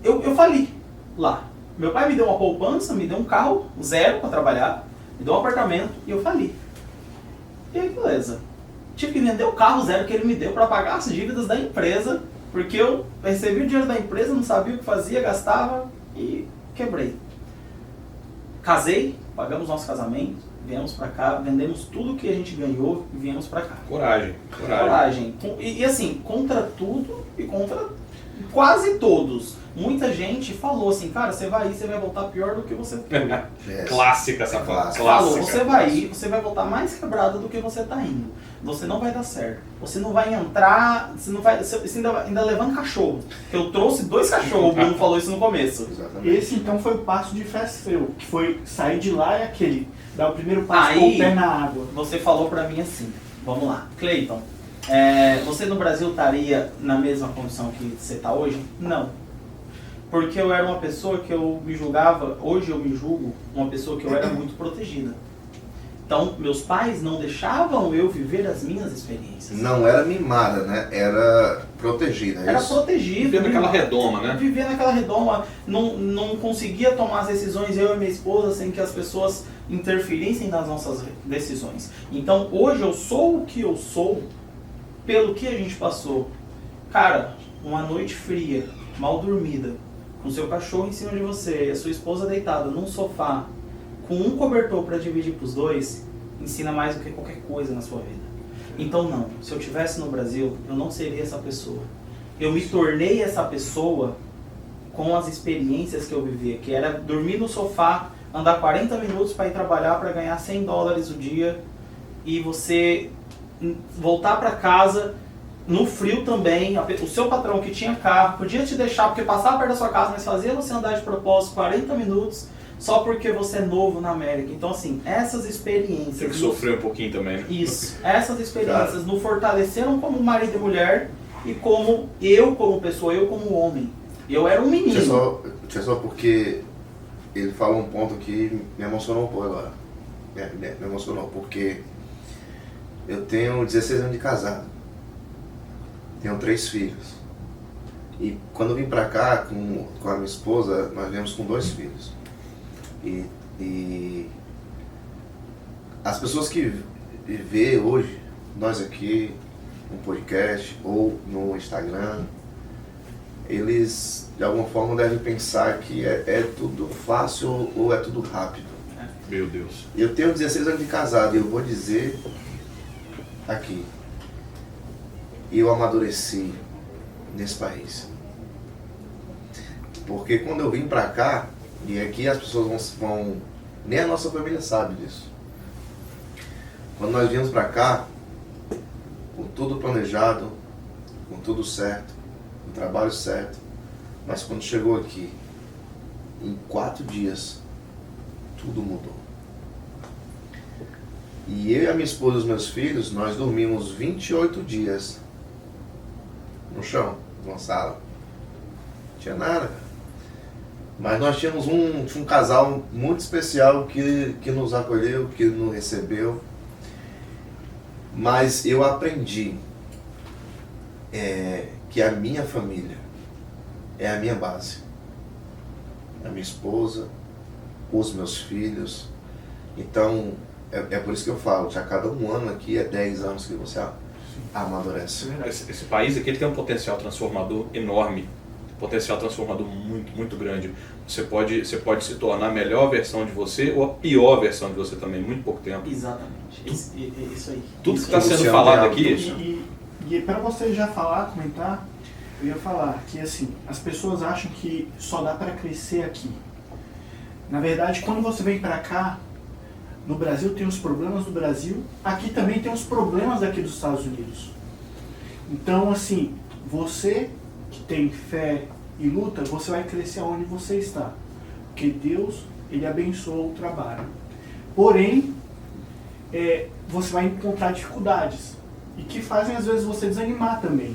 eu fali lá. Meu pai me deu uma poupança, me deu um carro zero pra trabalhar, me deu um apartamento e eu fali. E aí, beleza. Tive que vender o carro zero que ele me deu pra pagar as dívidas da empresa, porque eu recebi o dinheiro da empresa, não sabia o que fazia, gastava e quebrei. Casei, pagamos nosso casamento, viemos pra cá, vendemos tudo que a gente ganhou e viemos pra cá. Coragem. E assim, contra tudo e contra quase todos. Muita gente falou assim, cara, você vai ir, você vai voltar pior do que você foi. Clássica essa frase. Falou, você vai ir, você vai voltar mais quebrado do que você tá indo. Você não vai dar certo. Você não vai entrar, você ainda levando cachorro. Eu trouxe 2 cachorros, o Bruno falou isso no começo. Exatamente. Esse então foi o passo de fé seu, que foi sair de lá e aquele, dar o primeiro passo com o pé na água. Você falou pra mim assim, vamos lá, Cleiton, você no Brasil estaria na mesma condição que você tá hoje? Não. Porque eu era uma pessoa que eu me julgava, hoje eu me julgo uma pessoa que eu era muito protegida. Então, meus pais não deixavam eu viver as minhas experiências. Não era mimada, né? Era protegida. Era protegido. Viver naquela redoma, né? Vivia naquela redoma, não conseguia tomar as decisões, eu e minha esposa, sem que as pessoas interferissem nas nossas decisões. Então, hoje eu sou o que eu sou pelo que a gente passou. Cara, uma noite fria, mal dormida, com seu cachorro em cima de você e a sua esposa deitada num sofá, com um cobertor para dividir para os dois, ensina mais do que qualquer coisa na sua vida. Então não, se eu estivesse no Brasil, eu não seria essa pessoa. Eu me tornei essa pessoa com as experiências que eu vivia, que era dormir no sofá, andar 40 minutos para ir trabalhar para ganhar $100 o dia e você voltar para casa no frio também. O seu patrão que tinha carro podia te deixar porque passava perto da sua casa, mas fazia você andar de propósito 40 minutos só porque você é novo na América. Então assim, essas experiências... Tem que sofrer um pouquinho também, né? Isso, essas experiências nos fortaleceram como marido e mulher e como eu como pessoa, eu como homem. Eu era um menino. Só porque ele falou um ponto que me emocionou um pouco agora. Me emocionou porque eu tenho 16 anos de casado. Tenho 3 filhos. E quando eu vim pra cá com a minha esposa, nós viemos com 2 filhos. E as pessoas que vê hoje, nós aqui, no podcast ou no Instagram, eles de alguma forma devem pensar que é tudo fácil ou é tudo rápido. Meu Deus. Eu tenho 16 anos de casado e eu vou dizer aqui, eu amadureci nesse país. Porque quando eu vim pra cá, e aqui as pessoas vão nem a nossa família sabe disso. Quando nós viemos pra cá, com tudo planejado, com tudo certo, com o trabalho certo, mas quando chegou aqui, em 4 dias, tudo mudou. E eu e a minha esposa e os meus filhos, nós dormimos 28 dias no chão, numa sala. Não tinha nada, cara. Mas nós tínhamos um casal muito especial que nos acolheu, que nos recebeu. Mas eu aprendi que a minha família é a minha base. A minha esposa, os meus filhos. Então, é por isso que eu falo, que a cada um ano aqui é 10 anos que você amadurece. Esse país aqui ele tem um potencial transformador enorme. Potencial transformador muito, muito grande. Você pode se tornar a melhor versão de você ou a pior versão de você também, em muito pouco tempo. Exatamente. Isso aí. Tudo Isso que está aí. sendo falado aqui... E para você já falar, comentar, eu ia falar que assim, as pessoas acham que só dá para crescer aqui. Na verdade, quando você vem para cá, no Brasil tem os problemas do Brasil, aqui também tem os problemas daqui dos Estados Unidos. Então, assim, você que tem fé e luta, você vai crescer onde você está. Porque Deus, Ele abençoa o trabalho. Porém, você vai encontrar dificuldades. E que fazem, às vezes, você desanimar também.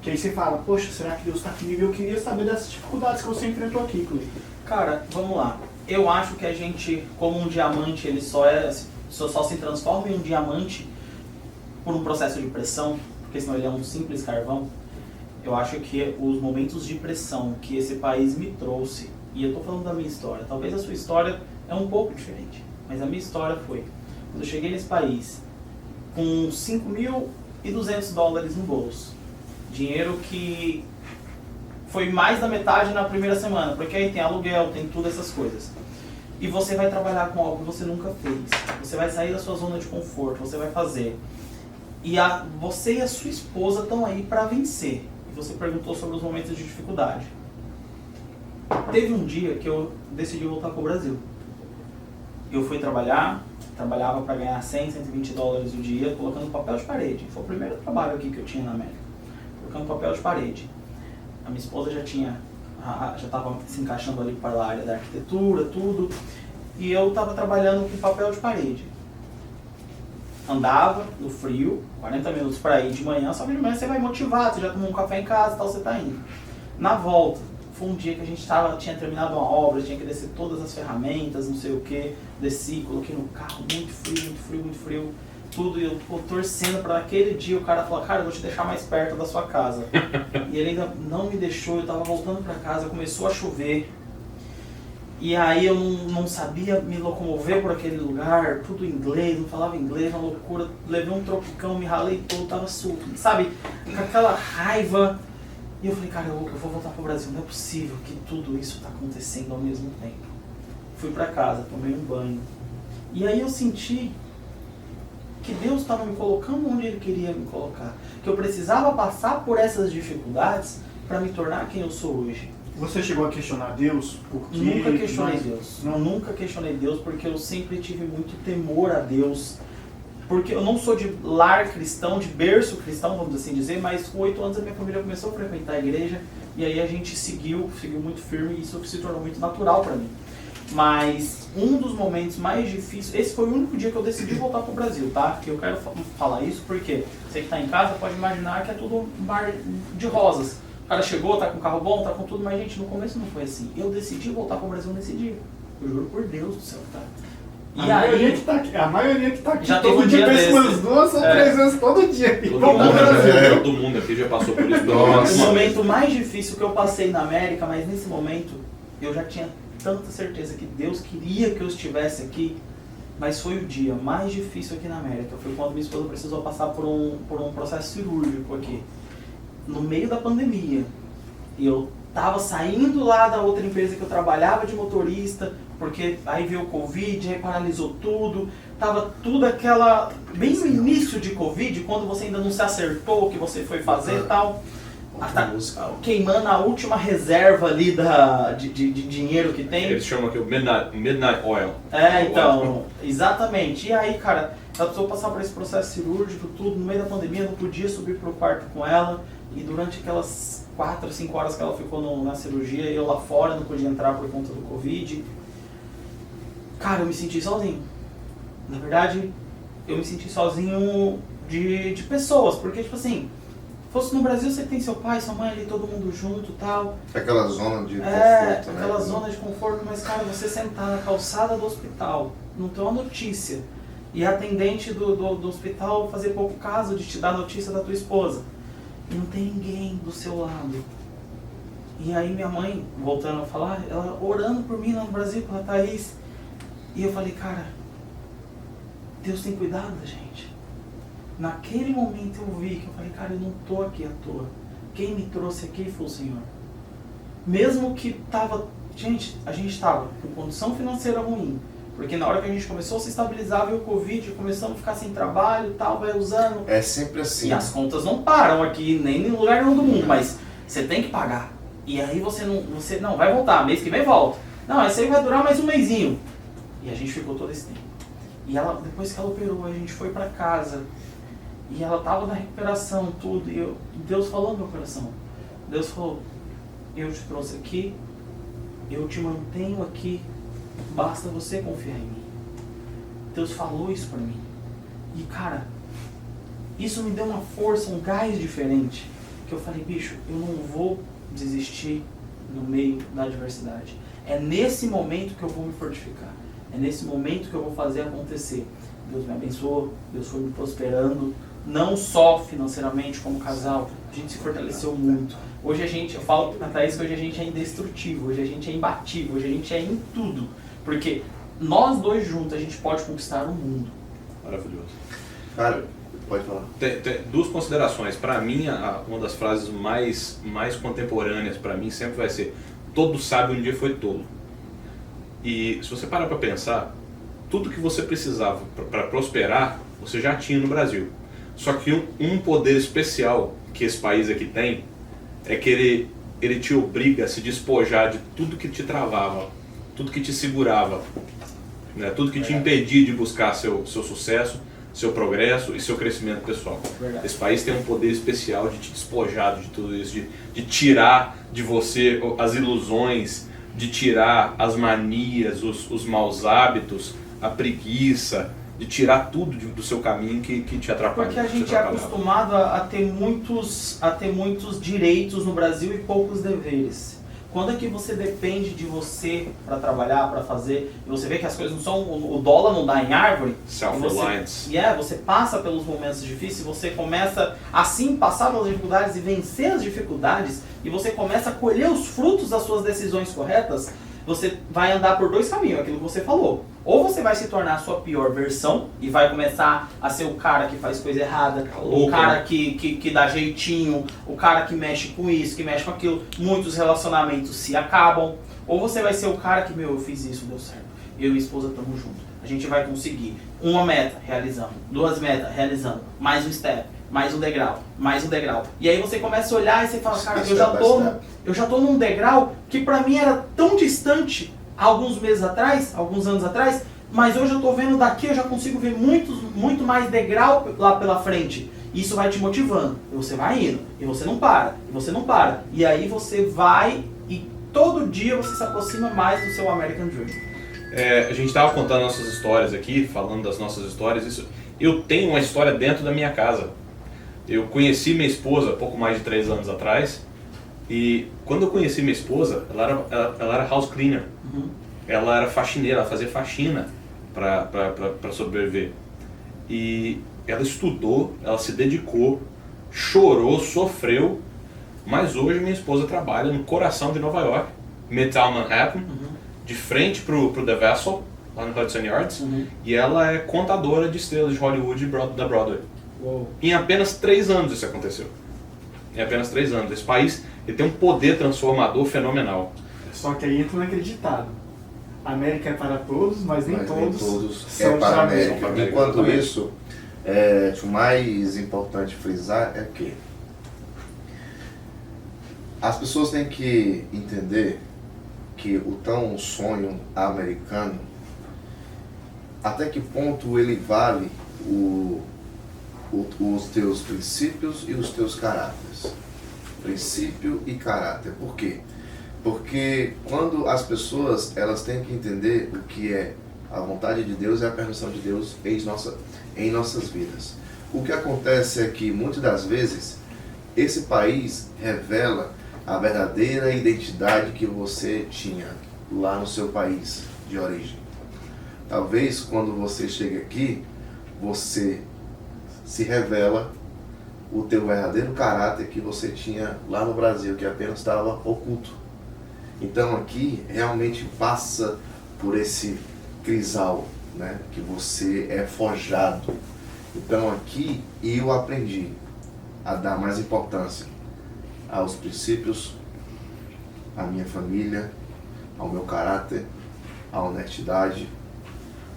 Que aí você fala, poxa, será que Deus está comigo? Eu queria saber dessas dificuldades que você enfrentou aqui, Cleiton. Cara, vamos lá. Eu acho que a gente, como um diamante, ele só se transforma em um diamante por um processo de pressão, porque senão ele é um simples carvão. Eu acho que os momentos de pressão que esse país me trouxe, e eu estou falando da minha história, talvez a sua história é um pouco diferente, mas a minha história foi, quando eu cheguei nesse país, com $5.200 no bolso, dinheiro que foi mais da metade na primeira semana, porque aí tem aluguel, tem tudo essas coisas. E você vai trabalhar com algo que você nunca fez, você vai sair da sua zona de conforto, você vai fazer. E você e a sua esposa estão aí para vencer. E você perguntou sobre os momentos de dificuldade. Teve um dia que eu decidi voltar para o Brasil. Eu fui trabalhava para ganhar $100, $120 o dia, colocando papel de parede. Foi o primeiro trabalho aqui que eu tinha na América. Colocando papel de parede. A minha esposa já estava se encaixando ali para a área da arquitetura, tudo. E eu estava trabalhando com papel de parede. Andava no frio, 40 minutos para ir de manhã, só que de manhã você vai motivado, você já tomou um café em casa e tal, você está indo. Na volta, foi um dia que a gente tinha terminado uma obra, tinha que descer todas as ferramentas, não sei o que, desci, coloquei no carro, muito frio, tudo, e eu torcendo para naquele dia o cara falar, cara, eu vou te deixar mais perto da sua casa. E ele ainda não me deixou, eu estava voltando para casa, começou a chover. E aí eu não sabia me locomover por aquele lugar, tudo em inglês, não falava inglês, uma loucura. Levei um tropicão, me ralei todo, tava sabe, com aquela raiva. E eu falei, cara, eu vou voltar pro Brasil, não é possível que tudo isso tá acontecendo ao mesmo tempo. Fui pra casa, tomei um banho. E aí eu senti que Deus estava me colocando onde Ele queria me colocar. Que eu precisava passar por essas dificuldades para me tornar quem eu sou hoje. Você chegou a questionar Deus? Porque Nunca questionei mas- Deus. Não. Nunca questionei Deus porque eu sempre tive muito temor a Deus. Porque eu não sou de lar cristão, de berço cristão, vamos assim dizer, mas com 8 anos a minha família começou a frequentar a igreja e aí a gente seguiu muito firme e isso se tornou muito natural para mim. Mas um dos momentos mais difíceis, esse foi o único dia que eu decidi voltar pro Brasil, tá? Que eu quero falar isso porque você que tá em casa pode imaginar que é tudo um mar de rosas. O cara chegou, tá com carro bom, tá com tudo, mas gente, no começo não foi assim. Eu decidi voltar pro Brasil nesse dia. Eu juro por Deus do céu, tá? E A maioria aí, que tá aqui, Já teve todo um dia dia pensa desse. umas 2 ou 3 vezes todo dia. E Todo volta mundo, pro Brasil. todo mundo aqui já passou por isso. pelo Nossa. menos o uma momento vez. mais difícil que eu passei na América, mas nesse momento eu já tinha tanta certeza que Deus queria que eu estivesse aqui, mas foi o dia mais difícil aqui na América. Foi quando minha esposa precisou passar por um processo cirúrgico aqui, no meio da pandemia. E eu tava saindo lá da outra empresa que eu trabalhava de motorista, porque aí veio o Covid, aí paralisou tudo. Tava tudo aquela... bem no início de Covid, quando você ainda não se acertou o que você foi fazer e tal. Queimando a última reserva ali de dinheiro que tem. Eles chamam aqui o Midnight Oil. Então, exatamente. E aí, cara, ela precisou passar por esse processo cirúrgico, tudo, no meio da pandemia, não podia subir pro quarto com ela. E durante aquelas 4, 5 horas que ela ficou na cirurgia, eu lá fora não podia entrar por conta do Covid. Cara, eu me senti sozinho. Na verdade, eu me senti sozinho de pessoas, porque, tipo assim, fosse no Brasil, você tem seu pai, sua mãe ali, todo mundo junto e tal. Aquela zona de conforto, né? Aquela zona de conforto, mas, cara, você sentar na calçada do hospital, não ter uma notícia, e a atendente do hospital fazer pouco caso de te dar notícia da tua esposa, e não tem ninguém do seu lado. E aí minha mãe, voltando a falar, ela orando por mim lá no Brasil, pela Thaís, e eu falei, cara, Deus tem cuidado da gente. Naquele momento eu vi que eu falei, cara, eu não tô aqui à toa. Quem me trouxe aqui foi o Senhor. Mesmo que tava... Gente, a gente tava com condição financeira ruim. Porque na hora que a gente começou a se estabilizar, veio o Covid, começamos a ficar sem trabalho e tal, vai usando. É sempre assim. E as contas não param aqui, nem em lugar nenhum do mundo, mas você tem que pagar. E aí você não vai voltar, mês que vem volta. Não, esse aí vai durar mais um mesinho. E a gente ficou todo esse tempo. E ela, depois que ela operou, a gente foi pra casa. E ela tava na recuperação, tudo. E Deus falou no meu coração. Deus falou, eu te trouxe aqui, eu te mantenho aqui, basta você confiar em mim. Deus falou isso pra mim. E cara, isso me deu uma força, um gás diferente. Que eu falei, bicho, eu não vou desistir no meio da adversidade. É nesse momento que eu vou me fortificar. É nesse momento que eu vou fazer acontecer. Deus me abençoou, Deus foi me prosperando, não só financeiramente como casal, a gente se fortaleceu muito. Hoje eu falo pra Thaís que hoje a gente é indestrutível, hoje a gente é imbatível, hoje a gente é em tudo. Porque nós dois juntos a gente pode conquistar o mundo. Maravilhoso. Cara, pode falar. Tem duas considerações. Para mim, uma das frases mais contemporâneas para mim sempre vai ser: todo sábio um dia foi tolo. E se você parar para pensar, tudo que você precisava para prosperar, você já tinha no Brasil. Só que um poder especial que esse país aqui tem é que ele te obriga a se despojar de tudo que te travava, tudo que te segurava, né? Tudo que te impedia de buscar seu sucesso, seu progresso e seu crescimento pessoal. Verdade. Esse país tem um poder especial de te despojar de tudo isso, de tirar de você as ilusões, de tirar as manias, os maus hábitos, a preguiça, de tirar tudo do seu caminho que te atrapalha. Porque a gente é acostumado a ter muitos direitos no Brasil e poucos deveres. Quando é que você depende de você para trabalhar, para fazer, e você vê que as coisas não são, o dólar não dá em árvore, Self-reliance. você passa pelos momentos difíceis, você começa assim passar pelas dificuldades e vencer as dificuldades, e você começa a colher os frutos das suas decisões corretas, você vai andar por dois caminhos, aquilo que você falou. Ou você vai se tornar a sua pior versão e vai começar a ser o cara que faz coisa errada, o cara que dá jeitinho, o cara que mexe com isso, que mexe com aquilo. Muitos relacionamentos se acabam. Ou você vai ser o cara que, eu fiz isso, deu certo. Eu e minha esposa estamos juntos. a gente vai conseguir uma meta, realizando, 2 metas, realizando, mais um step, mais um degrau, mais um degrau. E aí você começa a olhar e você fala, cara, eu já tô num degrau que pra mim era tão distante há alguns meses atrás, alguns anos atrás, mas hoje eu tô vendo daqui, eu já consigo ver muito mais degrau lá pela frente. Isso vai te motivando, e você vai indo, e você não para, e você não para. E aí você vai e todo dia você se aproxima mais do seu American Dream. A gente estava contando nossas histórias aqui, falando das nossas histórias. Eu tenho uma história dentro da minha casa. Eu conheci minha esposa há pouco mais de 3 anos atrás, e quando eu conheci minha esposa, ela era house cleaner. Uhum. Ela era faxineira, ela fazia faxina para sobreviver. E ela estudou, ela se dedicou, chorou, sofreu, mas hoje minha esposa trabalha no coração de Nova York, Midtown Manhattan, de frente pro The Vessel, lá no Hudson Yards, e ela é contadora de estrelas de Hollywood da Broadway. Uou. Em apenas 3 anos isso aconteceu. Em apenas 3 anos. Esse país ele tem um poder transformador fenomenal. Só que aí entra um acreditado. A América é para todos, mas nem todos é para a América. São para Enquanto América. isso, o mais importante frisar é que as pessoas têm que entender que o tão sonho americano, até que ponto ele vale os teus princípios e os teus caráteres. Princípio e caráter. Por quê? Porque quando as pessoas elas têm que entender o que é a vontade de Deus e a permissão de Deus em nossas vidas. O que acontece é que muitas das vezes esse país revela a verdadeira identidade que você tinha lá no seu país de origem. Talvez quando você chega aqui, você se revela o teu verdadeiro caráter que você tinha lá no Brasil, que apenas estava oculto. Então aqui realmente passa por esse crisal, né, que você é forjado. Então aqui eu aprendi a dar mais importância aos princípios, à minha família, ao meu caráter, à honestidade,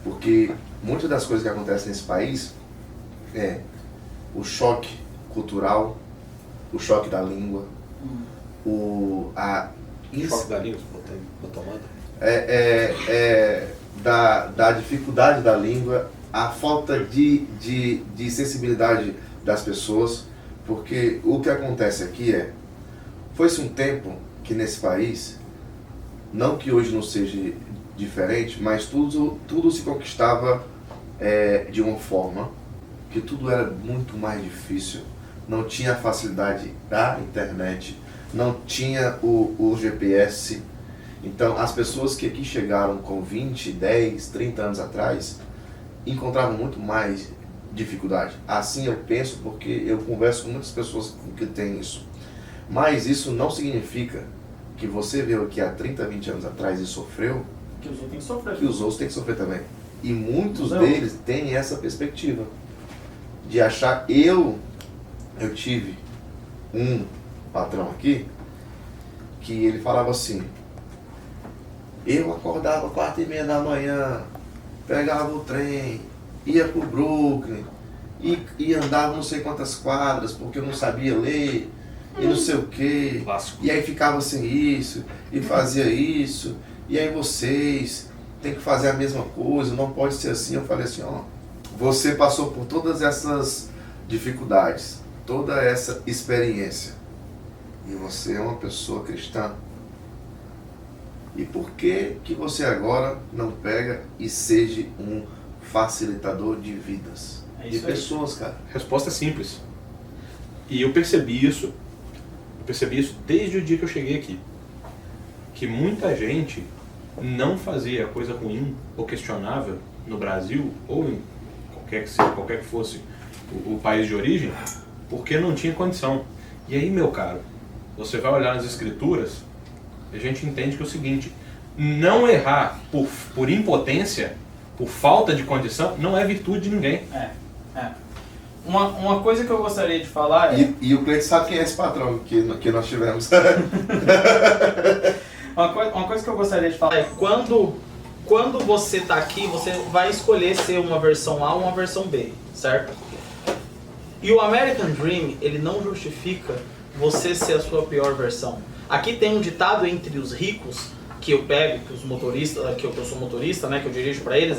porque muitas das coisas que acontecem nesse país é o choque cultural, o choque da língua, Choque da língua, tomada. Da dificuldade da língua, a falta de sensibilidade das pessoas, porque o que acontece aqui foi-se um tempo que nesse país, não que hoje não seja diferente, mas tudo se conquistava de uma forma que tudo era muito mais difícil, não tinha a facilidade da internet, não tinha o GPS. Então as pessoas que aqui chegaram com 20, 10, 30 anos atrás encontravam muito mais dificuldade. Assim eu penso porque eu converso com muitas pessoas que têm isso. Mas isso não significa que você veio aqui há 30, 20 anos atrás e sofreu, Que os outros têm que sofrer. que os outros têm que sofrer também. E muitos deles têm essa perspectiva de achar. Eu tive um patrão aqui que ele falava assim: eu acordava 4h30 da manhã, pegava o trem, ia pro Brooklyn e andava não sei quantas quadras porque eu não sabia ler e não sei o que, e aí ficava sem isso e fazia isso, e aí vocês tem que fazer a mesma coisa, não pode ser assim. Eu falei assim: ó, você passou por todas essas dificuldades, toda essa experiência, e você é uma pessoa cristã. E por que você agora não pega e seja um facilitador de vidas, de pessoas, cara? A resposta é simples. E eu percebi isso desde o dia que eu cheguei aqui. Que muita gente não fazia coisa ruim ou questionável no Brasil, ou em qualquer que fosse o país de origem, porque não tinha condição. E aí, meu caro, você vai olhar nas escrituras, a gente entende que é o seguinte: não errar por impotência, por falta de condição, não é virtude de ninguém. Uma coisa que eu gostaria de falar é... E o cliente sabe quem é esse patrão que nós tivemos. Uma coisa que eu gostaria de falar é quando quando você tá aqui, você vai escolher ser uma versão A ou uma versão B, certo? E o American Dream, ele não justifica você ser a sua pior versão. Aqui tem um ditado entre os ricos, que eu pego, que os motoristas, que eu sou motorista, né, que eu dirijo pra eles,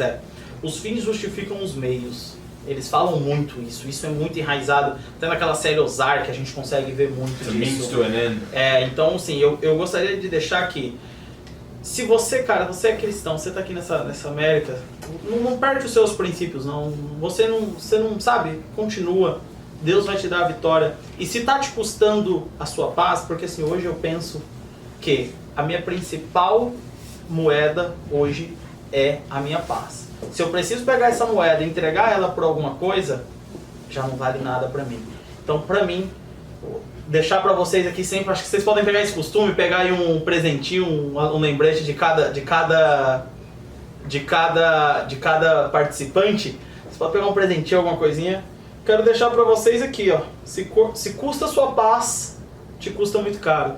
os fins justificam os meios. Eles falam muito isso é muito enraizado, até naquela série Ozark, a gente consegue ver muito The means disso. to an end. Então, assim, eu gostaria de deixar aqui, se você, cara, você é cristão, você tá aqui nessa América, não perde os seus princípios, não. Você não sabe, continua. Deus vai te dar a vitória. E se tá te custando a sua paz, porque assim, hoje eu penso que a minha principal moeda hoje é a minha paz. Se eu preciso pegar essa moeda e entregar ela por alguma coisa, já não vale nada pra mim. Então, pra mim, deixar pra vocês aqui sempre, acho que vocês podem pegar esse costume, pegar aí um presentinho, um lembrete de cada participante. Você pode pegar um presentinho, alguma coisinha. Quero deixar pra vocês aqui, ó. Se custa a sua paz, te custa muito caro.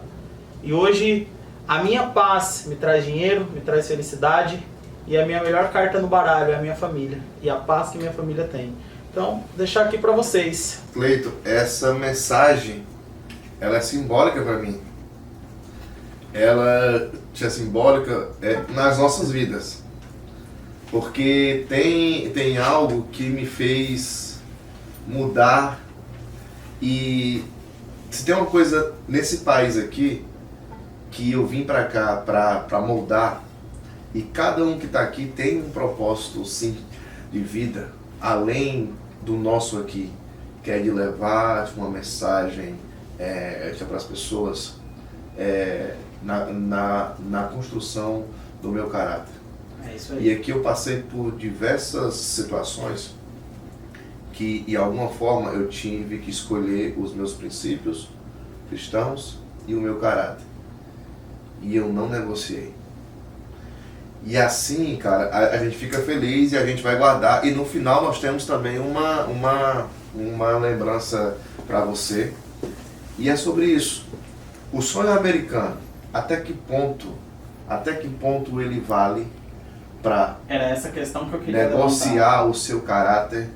E hoje, a minha paz me traz dinheiro, me traz felicidade. E a minha melhor carta no baralho é a minha família. E a paz que minha família tem. Então, deixar aqui pra vocês. Cleito, essa mensagem, ela é simbólica pra mim. Ela é simbólica nas nossas vidas. Porque tem algo que me fez mudar. E se tem uma coisa nesse país aqui que eu vim pra cá pra moldar, e cada um que está aqui tem um propósito sim de vida além do nosso aqui, que é de levar uma mensagem para as pessoas na construção do meu caráter. É isso aí. E aqui eu passei por diversas situações que, de alguma forma, eu tive que escolher os meus princípios cristãos e o meu caráter. E eu não negociei. E assim, cara, a gente fica feliz e a gente vai guardar. E no final nós temos também uma lembrança para você. E é sobre isso. O sonho americano, até que ponto ele vale para Era essa questão que eu queria negociar levantar. o seu caráter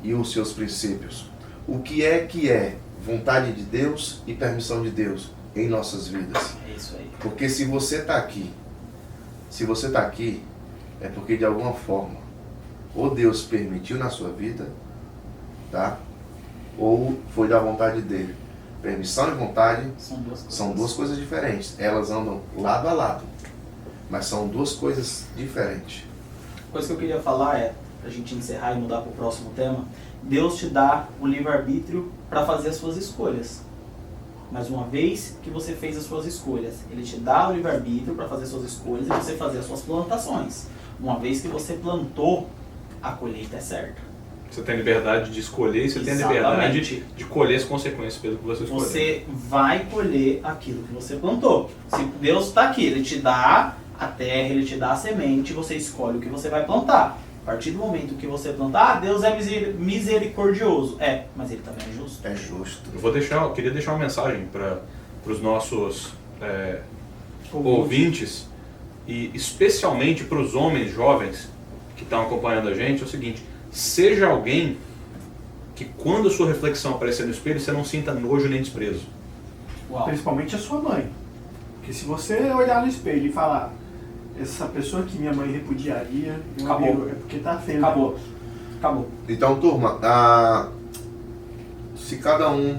e os seus princípios. O que é vontade de Deus e permissão de Deus em nossas vidas. É isso aí. Porque se você está aqui, é porque de alguma forma, ou Deus permitiu na sua vida, tá? Ou foi da vontade dele. Permissão e vontade são duas coisas diferentes. Elas andam lado a lado, mas são duas coisas diferentes. A coisa que eu queria falar pra gente encerrar e mudar pro próximo tema, Deus te dá o livre-arbítrio para fazer as suas escolhas. Mas uma vez que você fez as suas escolhas, Ele te dá o livre-arbítrio para fazer as suas escolhas e você fazer as suas plantações. Uma vez que você plantou, a colheita é certa. Você tem liberdade de escolher e você tem a liberdade de colher as consequências pelo que você escolheu. Você vai colher aquilo que você plantou. Se Deus está aqui, Ele te dá a terra, Ele te dá a semente, você escolhe o que você vai plantar. A partir do momento que você plantar, Deus é misericordioso. Mas Ele também é justo. É justo. Eu queria deixar uma mensagem para os nossos ouvintes, e especialmente para os homens jovens que estão acompanhando a gente, é o seguinte: seja alguém que quando a sua reflexão aparecer no espelho, você não sinta nojo nem desprezo. Uau. Principalmente a sua mãe. Porque se você olhar no espelho e falar, essa pessoa que minha mãe repudiaria, meu Acabou. amigo, é porque tá feio. Acabou. Acabou. Então, turma, se cada um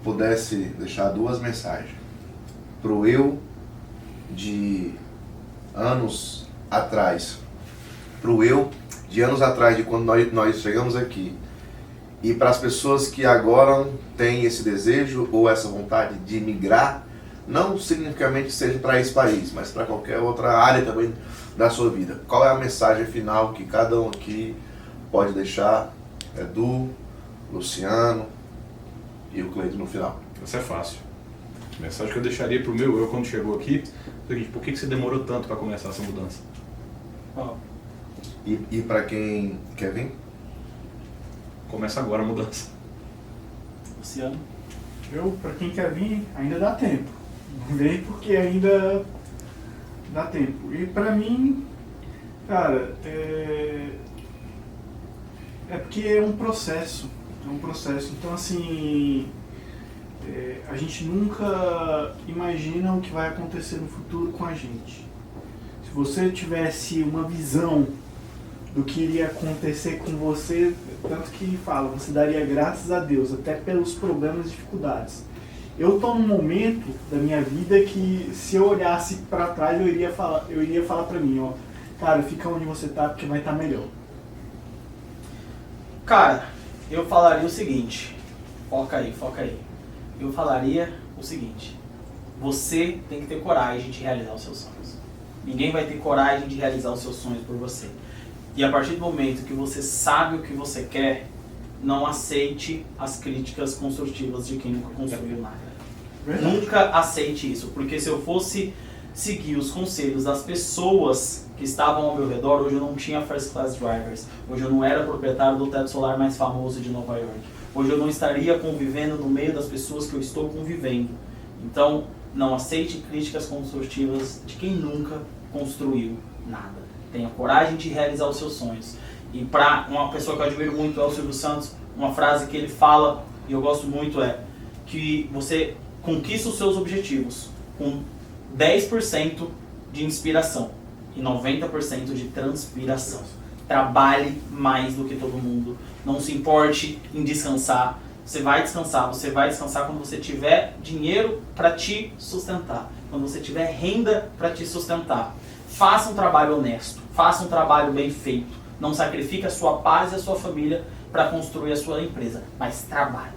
pudesse deixar duas mensagens pro eu de anos atrás, pro eu de anos atrás, de quando nós chegamos aqui, e para as pessoas que agora têm esse desejo ou essa vontade de migrar, não significativamente seja para esse país, mas para qualquer outra área também da sua vida. Qual é a mensagem final que cada um aqui pode deixar? Edu, Luciano e o Cleito no final. Isso é fácil. A mensagem que eu deixaria pro meu eu quando chegou aqui é o seguinte: por que você demorou tanto para começar essa mudança? Uau. E para quem quer vir? Começa agora a mudança. Luciano. Pra quem quer vir, ainda dá tempo. Não vem porque ainda dá tempo. E pra mim, Cara, porque é um processo. Então, assim, a gente nunca imagina o que vai acontecer no futuro com a gente. Se você tivesse uma visão do que iria acontecer com você, tanto que fala, você daria graças a Deus, até pelos problemas e dificuldades. Eu estou num momento da minha vida que, se eu olhasse para trás, eu iria falar para mim, ó, cara, fica onde você tá, porque vai estar melhor. Cara, eu falaria o seguinte, foca aí. Eu falaria o seguinte, você tem que ter coragem de realizar os seus sonhos. Ninguém vai ter coragem de realizar os seus sonhos por você. E a partir do momento que você sabe o que você quer, não aceite as críticas construtivas de quem nunca construiu nada. Verdade. Nunca aceite isso, porque se eu fosse seguir os conselhos das pessoas que estavam ao meu redor, hoje eu não tinha First Class Drivers, hoje eu não era proprietário do teto solar mais famoso de Nova York, hoje eu não estaria convivendo no meio das pessoas que eu estou convivendo. Então, não aceite críticas construtivas de quem nunca construiu nada. Tenha coragem de realizar os seus sonhos. E para uma pessoa que eu admiro muito é o Silvio Santos, uma frase que ele fala, e eu gosto muito, é que você conquista os seus objetivos com 10% de inspiração e 90% de transpiração. Trabalhe mais do que todo mundo. Não se importe em descansar. Você vai descansar quando você tiver dinheiro para te sustentar, quando você tiver renda para te sustentar. Faça um trabalho honesto, faça um trabalho bem feito. Não sacrifique a sua paz e a sua família para construir a sua empresa, mas trabalhe,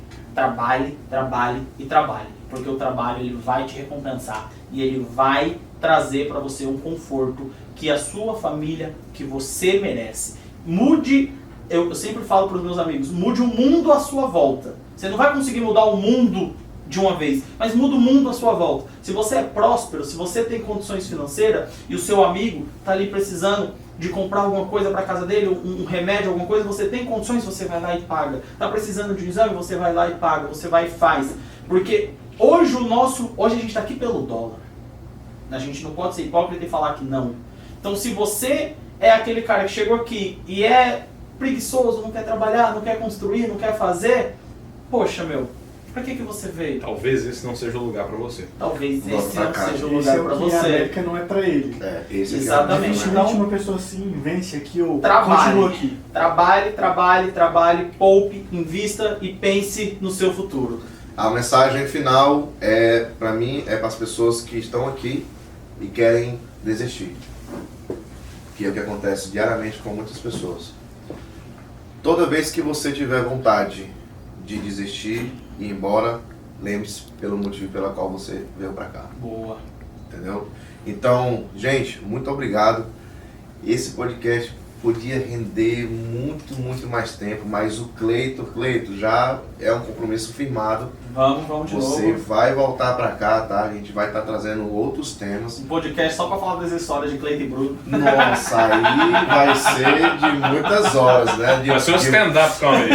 porque o trabalho ele vai te recompensar e ele vai trazer para você um conforto que a sua família, que você merece. Mude, eu sempre falo para os meus amigos, mude o mundo à sua volta. Você não vai conseguir mudar o mundo de uma vez, mas muda o mundo à sua volta. Se você é próspero, se você tem condições financeiras e o seu amigo está ali precisando de comprar alguma coisa para casa dele, um remédio, alguma coisa, você tem condições, você vai lá e paga. Está precisando de um exame, você vai lá e paga, você vai e faz. Porque hoje a gente está aqui pelo dólar. A gente não pode ser hipócrita e falar que não. Então, se você é aquele cara que chegou aqui e é preguiçoso, não quer trabalhar, não quer construir, não quer fazer, poxa, meu, pra que você veio? Talvez esse não seja o lugar pra você. Talvez Vamos esse pra não cá. seja o lugar pra A você. América não é pra ele. Esse aqui Exatamente. Dificilmente Então, uma pessoa assim vence aqui ou Trabalhe. continua aqui. Trabalhe, poupe, invista e pense no seu futuro. A mensagem final para mim, é para as pessoas que estão aqui e querem desistir. Que é o que acontece diariamente com muitas pessoas. Toda vez que você tiver vontade de desistir e ir embora, lembre-se pelo motivo pelo qual você veio para cá. Boa. Entendeu? Então, gente, muito obrigado. Esse podcast podia render muito mais tempo, mas o Cleito já é um compromisso firmado. Vamos de Você novo. vai voltar pra cá, tá? A gente vai estar trazendo outros temas. Um podcast só pra falar das histórias de Cleiton e Bruno. Nossa, aí vai ser de muitas horas, né? Vai ser um stand-up comedy.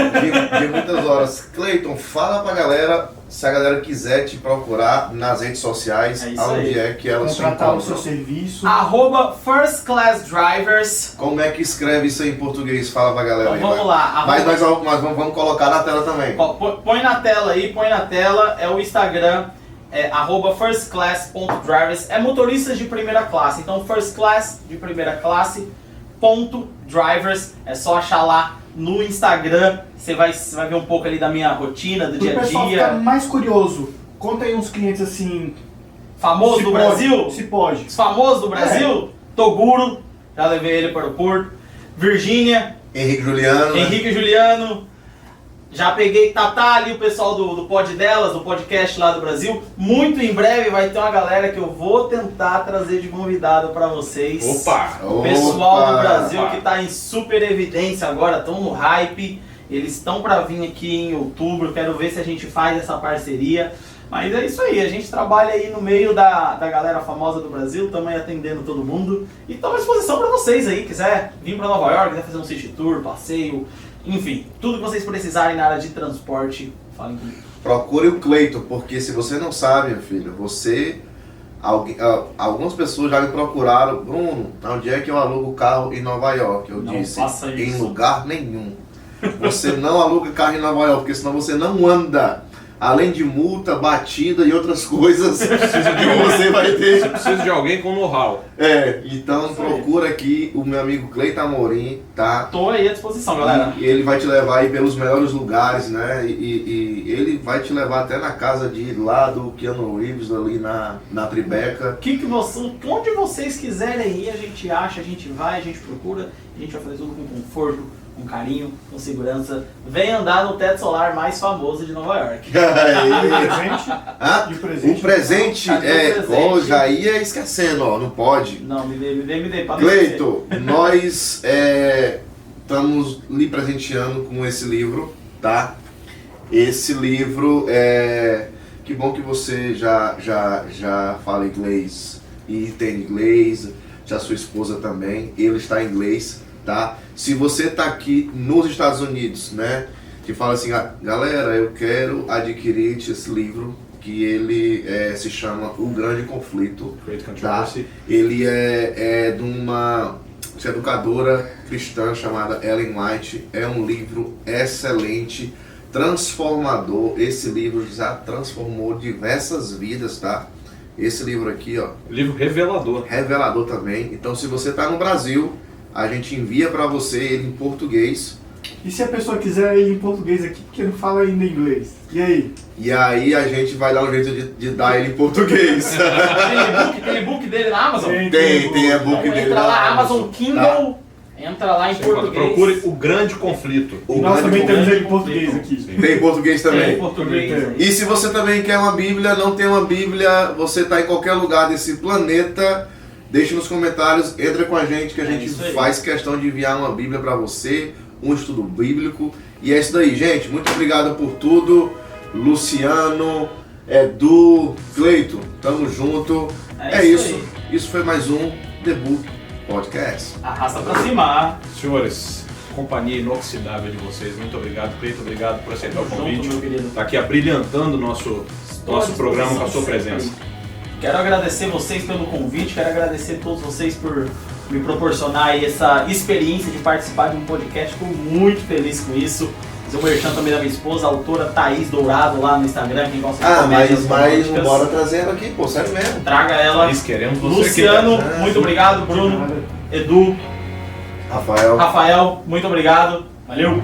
De muitas horas. Cleiton, fala pra galera, se a galera quiser te procurar nas redes sociais, É isso aonde aí. é que elas te Contratar o seu encontram. serviço. @First Class Drivers. Como é que escreve isso aí em português? Fala pra galera aí. Então vamos vai. lá. Mas nós vamos colocar na tela também. Ó, põe na tela aí, é o Instagram, @firstclass.drivers, é motoristas de primeira classe, então first class de primeira classe, .drivers, é só achar lá no Instagram, você vai ver um pouco ali da minha rotina, do Pro dia a pessoal ficar dia, mais curioso, conta aí uns clientes assim. famoso se do pode, Brasil, Se pode. os famosos do Brasil, Toguro, já levei ele para o aeroporto, Virgínia, Henrique Juliano. né? Henrique e Juliano, já peguei Tatá ali, o pessoal do pod delas, do podcast lá do Brasil. Muito em breve vai ter uma galera que eu vou tentar trazer de convidado pra vocês. Opa! O pessoal do Opa! Brasil que tá em super evidência agora, estão no hype. Eles estão pra vir aqui em outubro, quero ver se a gente faz essa parceria. Mas é isso aí, a gente trabalha aí no meio da galera famosa do Brasil, também atendendo todo mundo. E estamos à disposição pra vocês aí, quiser vir pra Nova York, quiser fazer um city tour, passeio, enfim, tudo que vocês precisarem na área de transporte, falem comigo. Procure o Cleiton, porque se você não sabe, meu filho, você Algumas pessoas já me procuraram, Bruno, onde é que eu alugo carro em Nova York? Eu Não disse, faça em isso. lugar nenhum. Você não aluga carro em Nova York, porque senão você não anda. Além de multa, batida e outras coisas que você vai ter. Precisa de alguém com know-how. Então Isso aí. procura aqui o meu amigo Cleiton Amorim, tá? Tô aí à disposição, galera. E ele vai te levar aí pelos melhores lugares, né? E ele vai te levar até na casa de lá do Keanu Reeves, ali na Tribeca. Onde vocês quiserem ir, a gente acha, a gente vai, a gente procura, a gente vai fazer tudo com conforto, com carinho, com segurança. Vem andar no teto solar mais famoso de Nova York. presente? Ah, E o presente? o presente Cadê o presente? ó, já ia esquecendo, ó, não pode. Não, me dê. Pra Cleiton, nós estamos lhe presenteando com esse livro, tá? Esse livro que bom que você já fala inglês e entende inglês, já sua esposa também, ele está em inglês, tá? Se você está aqui nos Estados Unidos, né, que fala assim, galera, eu quero adquirir esse livro, que ele se chama O Grande Conflito, Great tá? Controversy. Ele é de uma educadora cristã chamada Ellen White, é um livro excelente, transformador, esse livro já transformou diversas vidas, tá? Esse livro aqui, ó, Livro revelador. revelador também. Então, se você está no Brasil, a gente envia para você ele em português. E se a pessoa quiser ele em português aqui, porque não fala ainda inglês? E aí? E aí a gente vai dar um jeito de dar ele em português. Tem e-book dele na Amazon? tem e-book Então dele entra na lá, Amazon, Amazon Kindle, entra lá em português. Procure O Grande Conflito. O Nós Grande também temos Conflito. ele em português aqui. Tem em português Tem em também. português. E se você também quer uma Bíblia, não tem uma Bíblia, você está em qualquer lugar desse planeta, deixe nos comentários, entra com a gente que a gente isso aí. faz questão de enviar uma Bíblia para você, um estudo bíblico. E é isso daí, gente. Muito obrigado por tudo. Luciano, Edu, Cleiton, tamo junto. É É isso isso. Isso foi mais um The Book Podcast. Arrasta pra cima. Senhores, companhia inoxidável de vocês. Muito obrigado, Cleiton. Obrigado por aceitar o Junto, convite. meu querido. Tá aqui abrilhantando o nosso programa com a sua Sempre. presença. Quero agradecer vocês pelo convite, quero agradecer a todos vocês por me proporcionar aí essa experiência de participar de um podcast. Fico muito feliz com isso. Fazer o merchan também da minha esposa, a autora Thaís Dourado, lá no Instagram, quem gosta de comédias românticas. bora trazer ela aqui, pô, sério mesmo. Traga ela. Nós queremos você Luciano, aqui. muito obrigado. Bruno, Edu, Rafael. Rafael, muito obrigado. Valeu.